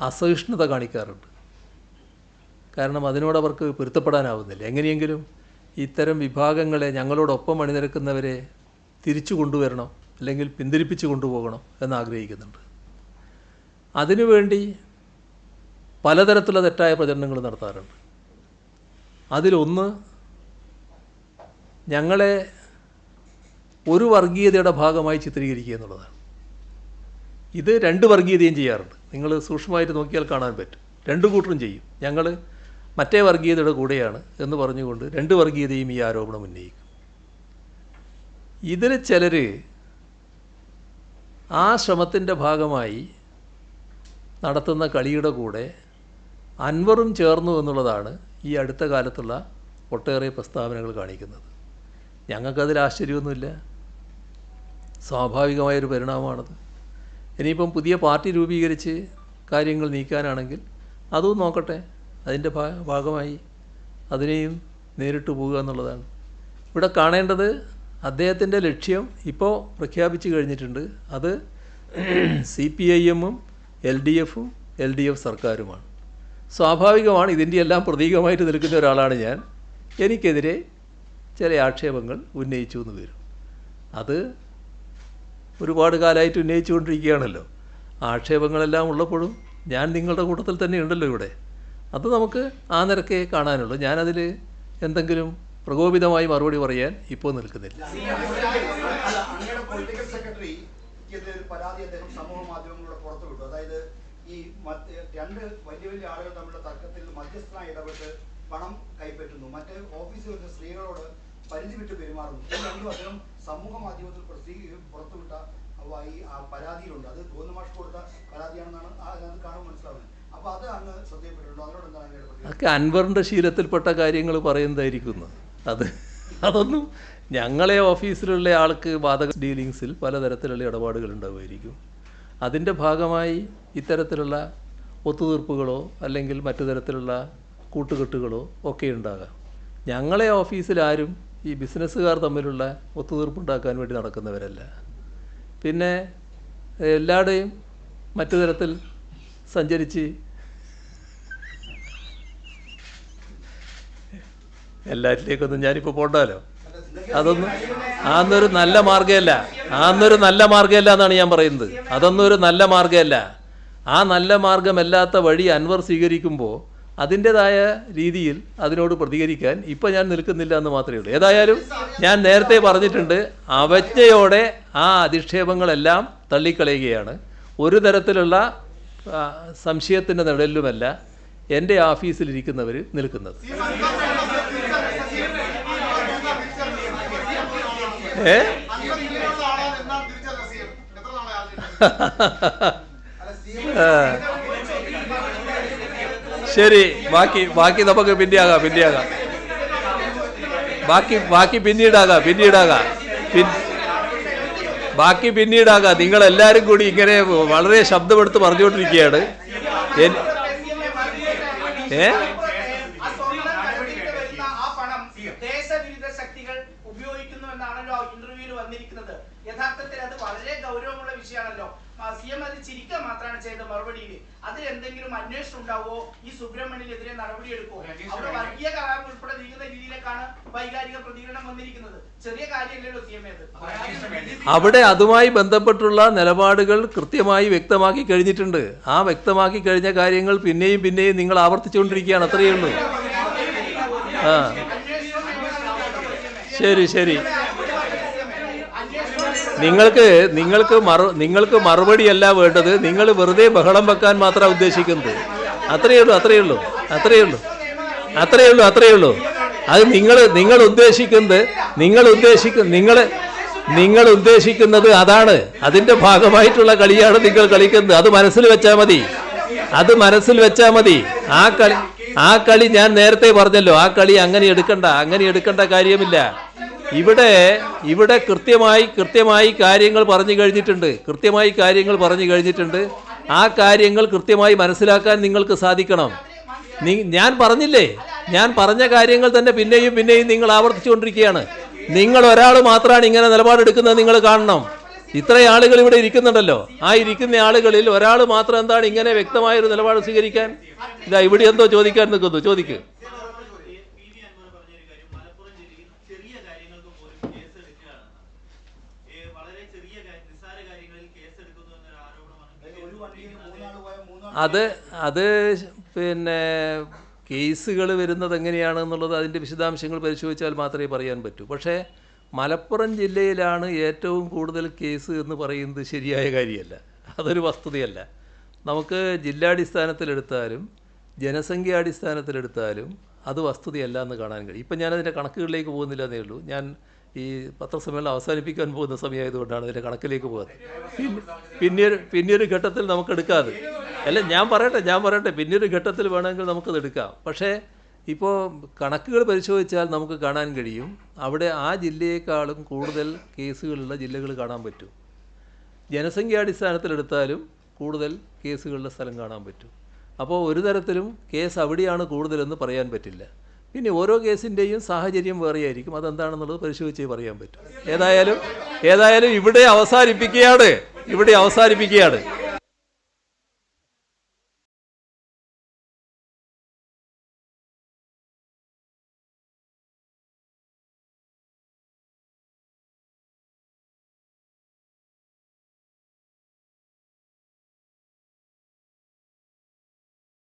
അസഹിഷ്ണുത കാണിക്കാറുണ്ട്. കാരണം അതിനോടവർക്ക് പൊരുത്തപ്പെടാനാവുന്നില്ല. എങ്ങനെയെങ്കിലും ഇത്തരം വിഭാഗങ്ങളെ, ഞങ്ങളോടൊപ്പം അണിനിരക്കുന്നവരെ തിരിച്ചു കൊണ്ടുവരണം, അല്ലെങ്കിൽ പിന്തിരിപ്പിച്ച് കൊണ്ടുപോകണം എന്നാഗ്രഹിക്കുന്നുണ്ട്. അതിനുവേണ്ടി പലതരത്തിലുള്ള തെറ്റായ പ്രചരണങ്ങൾ നടത്താറുണ്ട്. അതിലൊന്ന് ഞങ്ങളെ ഒരു വർഗീയതയുടെ ഭാഗമായി ചിത്രീകരിക്കുക എന്നുള്ളതാണ്. ഇത് രണ്ട് വർഗീയതയും ചെയ്യാറുണ്ട്. നിങ്ങൾ സൂക്ഷ്മമായിട്ട് നോക്കിയാൽ കാണാൻ പറ്റും. രണ്ടു കൂട്ടരും ചെയ്യും. ഞങ്ങൾ മറ്റേ വർഗീയതയുടെ കൂടെയാണ് എന്ന് പറഞ്ഞുകൊണ്ട് രണ്ട് വർഗീയതയും ഈ ആരോപണം ഉന്നയിക്കും. ഇതിൽ ചിലർ ആ ശ്രമത്തിൻ്റെ ഭാഗമായി നടത്തുന്ന കളിയുടെ കൂടെ അൻവറും ചേർന്നു എന്നുള്ളതാണ് ഈ അടുത്ത കാലത്തുള്ള ഒട്ടേറെ പ്രസ്താവനകൾ കാണിക്കുന്നത്. ഞങ്ങൾക്കതിൽ ആശ്ചര്യമൊന്നുമില്ല, സ്വാഭാവികമായൊരു പരിണാമമാണത്. ഇനിയിപ്പം പുതിയ പാർട്ടി രൂപീകരിച്ച് കാര്യങ്ങൾ നീക്കാനാണെങ്കിൽ അതും നോക്കട്ടെ. അതിൻ്റെ ഭാഗമായി അതിനെയും നേരിട്ട് പോവുക എന്നുള്ളതാണ് ഇവിടെ കാണേണ്ടത്. അദ്ദേഹത്തിൻ്റെ ലക്ഷ്യം ഇപ്പോൾ പ്രഖ്യാപിച്ചു കഴിഞ്ഞിട്ടുണ്ട്. അത് CPIM ഉം LDF ഉം LDF സർക്കാരുമാണ്. സ്വാഭാവികമാണ്, ഇതിൻ്റെ എല്ലാം പ്രതീകമായിട്ട് നിൽക്കുന്ന ഒരാളാണ് ഞാൻ. എനിക്കെതിരെ ചില ആക്ഷേപങ്ങൾ ഉന്നയിച്ചു എന്ന് വരും. അത് ഒരുപാട് കാലമായിട്ട് ഉന്നയിച്ചുകൊണ്ടിരിക്കുകയാണല്ലോ. ആക്ഷേപങ്ങളെല്ലാം ഉള്ളപ്പോഴും ഞാൻ നിങ്ങളുടെ കൂട്ടത്തിൽ തന്നെ ഉണ്ടല്ലോ ഇവിടെ. അത് നമുക്ക് ആ നിരക്കേ കാണാനുള്ളൂ. ഞാനതിൽ എന്തെങ്കിലും പ്രകോപിതമായി മറുപടി പറയാൻ ഇപ്പോൾ നിൽക്കുന്നില്ല. അങ്ങയുടെ പൊളിറ്റിക്കൽ സെക്രട്ടറിക്കെതിരെ ഒരു പരാതി അദ്ദേഹം സമൂഹ മാധ്യമങ്ങളിലൂടെ പുറത്തുവിട്ടു. അതായത് ഈ രണ്ട് വലിയ വലിയ ആളുകൾ തമ്മിലുള്ള തർക്കത്തിൽ മധ്യസ്ഥനായി ഇടപെട്ട് പണം കൈപ്പറ്റുന്നു, മറ്റ് ഓഫീസിൽ വരുന്ന സ്ത്രീകളോട് പരിധി വിട്ട് പെരുമാറുന്നു. ഈ രണ്ടും അദ്ദേഹം സമൂഹ മാധ്യമത്തിൽ പുറത്തുവിട്ട ഈ പരാതിയിലുണ്ട്. അത് ഗോവിന്ദമാഷ് കൊടുത്ത പരാതിയാണെന്നാണ് അതിനകത്ത് കാണുമ്പോൾ മനസ്സിലാവുന്നത്. അപ്പോൾ അത് അങ്ങ് ശ്രദ്ധയപ്പെട്ടിട്ടുണ്ടോ? അതിനോട് എന്താണ് അങ്ങയുടെ പ്രതികരണം? അതൊക്കെ അൻവറിൻ്റെ ശീലത്തിൽപ്പെട്ട കാര്യങ്ങൾ പറയുന്നതായിരിക്കുന്നു. അതൊന്നും ഞങ്ങളെ ഓഫീസിലുള്ള ആൾക്ക് ബാധക ഡീലിങ്സിൽ പലതരത്തിലുള്ള ഇടപാടുകൾ ഉണ്ടാവുമായിരിക്കും. അതിൻ്റെ ഭാഗമായി ഇത്തരത്തിലുള്ള ഒത്തുതീർപ്പുകളോ അല്ലെങ്കിൽ മറ്റു തരത്തിലുള്ള കൂട്ടുകെട്ടുകളോ ഒക്കെ ഉണ്ടാകാം. ഞങ്ങളെ ഓഫീസിൽ ആരും ഈ ബിസിനസ്സുകാർ തമ്മിലുള്ള ഒത്തുതീർപ്പുണ്ടാക്കാൻ വേണ്ടി നടക്കുന്നവരല്ല. പിന്നെ എല്ലാവരുടെയും മറ്റു തരത്തിൽ സഞ്ചരിച്ച് എല്ലാറ്റിലേക്കൊന്നും ഞാനിപ്പോൾ പോണ്ടാലോ. അതൊന്നും നല്ല മാർഗ്ഗമല്ല. നല്ല മാർഗ്ഗമല്ല എന്നാണ് ഞാൻ പറയുന്നത്. അതൊന്നും ഒരു നല്ല മാർഗ്ഗമല്ല. ആ നല്ല മാർഗ്ഗമല്ലാത്ത വഴി അൻവർ സ്വീകരിക്കുമ്പോൾ അതിൻ്റെതായ രീതിയിൽ അതിനോട് പ്രതികരിക്കാൻ ഇപ്പം ഞാൻ നിൽക്കുന്നില്ല എന്ന് മാത്രമേ ഉള്ളൂ. ഏതായാലും ഞാൻ നേരത്തെ പറഞ്ഞിട്ടുണ്ട്, അവജ്ഞയോടെ ആ അധിക്ഷേപങ്ങളെല്ലാം തള്ളിക്കളയുകയാണ്. ഒരു തരത്തിലുള്ള സംശയത്തിൻ്റെ നിഴലിലുമല്ല എൻ്റെ ഓഫീസിലിരിക്കുന്നവർ നിൽക്കുന്നത്. ശരി, ബാക്കി നമുക്ക് പിന്നെയാകാം. പിന്നീടാകാം. നിങ്ങളെല്ലാവരും കൂടി ഇങ്ങനെ വളരെ ശബ്ദമെടുത്ത് പറഞ്ഞുകൊണ്ടിരിക്കുകയാണ്. യഥാർത്ഥത്തിൽ അത് വളരെ ഗൗരവമുള്ള വിഷയമാണല്ലോ. CM അത് ചിരിക്കാൻ മാത്രമാണ് ചെയ്ത മറുപടിയിൽ. അതിലെന്തെങ്കിലും അന്വേഷണം ഉണ്ടാവോ? ഈ സുബ്രഹ്മണ്യനെതിരെ നടപടിയെടുക്കുമോ? അവിടെ വർഗീയ കലാപം ഉൾപ്പെടെ നീങ്ങുന്ന രീതിയിലേക്കാണ് വൈകാരിക പ്രതികരണം വന്നിരിക്കുന്നത്. ചെറിയ കാര്യമല്ലല്ലോ CM അത്. അവിടെ അതുമായി ബന്ധപ്പെട്ടുള്ള നിലപാടുകൾ കൃത്യമായി വ്യക്തമാക്കി കഴിഞ്ഞിട്ടുണ്ട്. ആ വ്യക്തമാക്കി കഴിഞ്ഞ കാര്യങ്ങൾ പിന്നെയും നിങ്ങൾ ആവർത്തിച്ചുകൊണ്ടിരിക്കുകയാണ്. അത്രയേ ഉള്ളൂ. ശരി. നിങ്ങൾക്ക് മറുപടിയല്ല വേണ്ടത്. നിങ്ങൾ വെറുതെ ബഹളം വെക്കാൻ മാത്രമാണ് ഉദ്ദേശിക്കുന്നത്. അത്രയേ ഉള്ളൂ. അത് നിങ്ങൾ ഉദ്ദേശിക്കുന്നത് അതാണ്. അതിന്റെ ഭാഗമായിട്ടുള്ള കളിയാണ് നിങ്ങൾ കളിക്കുന്നത്. അത് മനസ്സിൽ വെച്ചാൽ മതി. ആ കളി ഞാൻ നേരത്തെ പറഞ്ഞല്ലോ. ആ കളി അങ്ങനെ എടുക്കേണ്ട കാര്യമില്ല. ഇവിടെ കൃത്യമായി കാര്യങ്ങൾ പറഞ്ഞു കഴിഞ്ഞിട്ടുണ്ട്. ആ കാര്യങ്ങൾ കൃത്യമായി മനസ്സിലാക്കാൻ നിങ്ങൾക്ക് സാധിക്കണം. ഞാൻ പറഞ്ഞ കാര്യങ്ങൾ തന്നെ പിന്നെയും നിങ്ങൾ ആവർത്തിച്ചുകൊണ്ടിരിക്കുകയാണ്. നിങ്ങൾ ഒരാൾ മാത്രമാണ് ഇങ്ങനെ നിലപാടെടുക്കുന്നത്. നിങ്ങൾ കാണണം. ഇത്രയും ആളുകൾ ഇവിടെ ഇരിക്കുന്നുണ്ടല്ലോ. ആ ഇരിക്കുന്ന ആളുകളിൽ ഒരാൾ മാത്രം എന്താണ് ഇങ്ങനെ വ്യക്തമായൊരു നിലപാട് സ്വീകരിക്കാൻ? ഇവിടെ എന്തോ ചോദിക്കാൻ നിൽക്കുന്നു. ചോദിക്ക്. അത് പിന്നെ കേസുകൾ വരുന്നത് എങ്ങനെയാണെന്നുള്ളത് അതിൻ്റെ വിശദാംശങ്ങൾ പരിശോധിച്ചാൽ മാത്രമേ പറയാൻ പറ്റൂ. പക്ഷേ മലപ്പുറം ജില്ലയിലാണ് ഏറ്റവും കൂടുതൽ കേസ് എന്ന് പറയുന്നത് ശരിയായ കാര്യമല്ല. അതൊരു വസ്തുതയല്ല. നമുക്ക് ജില്ലാടിസ്ഥാനത്തിലെടുത്താലും ജനസംഖ്യാടിസ്ഥാനത്തിലെടുത്താലും അത് വസ്തുതയല്ല എന്ന് കാണാൻ കഴിയും. ഇപ്പം ഞാനതിൻ്റെ കണക്കുകളിലേക്ക് പോകുന്നില്ല എന്നേ ഉള്ളൂ. ഞാൻ ഈ പത്രസമ്മേളനം അവസാനിപ്പിക്കാൻ പോകുന്ന സമയമായതുകൊണ്ടാണ് അതിൻ്റെ കണക്കിലേക്ക് പോകുന്നത്. പിന്നീട് ഘട്ടത്തിൽ നമുക്കെടുക്കാതെ അല്ല, ഞാൻ പറയട്ടെ പിന്നീട് ഘട്ടത്തിൽ വേണമെങ്കിൽ നമുക്കത് എടുക്കാം. പക്ഷേ ഇപ്പോൾ കണക്കുകൾ പരിശോധിച്ചാൽ നമുക്ക് കാണാൻ കഴിയും അവിടെ ആ ജില്ലയെക്കാളും കൂടുതൽ കേസുകളുള്ള ജില്ലകൾ കാണാൻ പറ്റും. ജനസംഖ്യാടിസ്ഥാനത്തിലെടുത്താലും കൂടുതൽ കേസുകളുടെ സ്ഥലം കാണാൻ പറ്റും. അപ്പോൾ ഒരു തരത്തിലും കേസ് അവിടെയാണ് കൂടുതലെന്ന് പറയാൻ പറ്റില്ല. പിന്നെ ഓരോ കേസിൻ്റെയും സാഹചര്യം വേറെയായിരിക്കും. അതെന്താണെന്നുള്ളത് പരിശോധിച്ചേ പറയാൻ പറ്റും. ഏതായാലും ഇവിടെ അവസാനിപ്പിക്കുകയാണ്.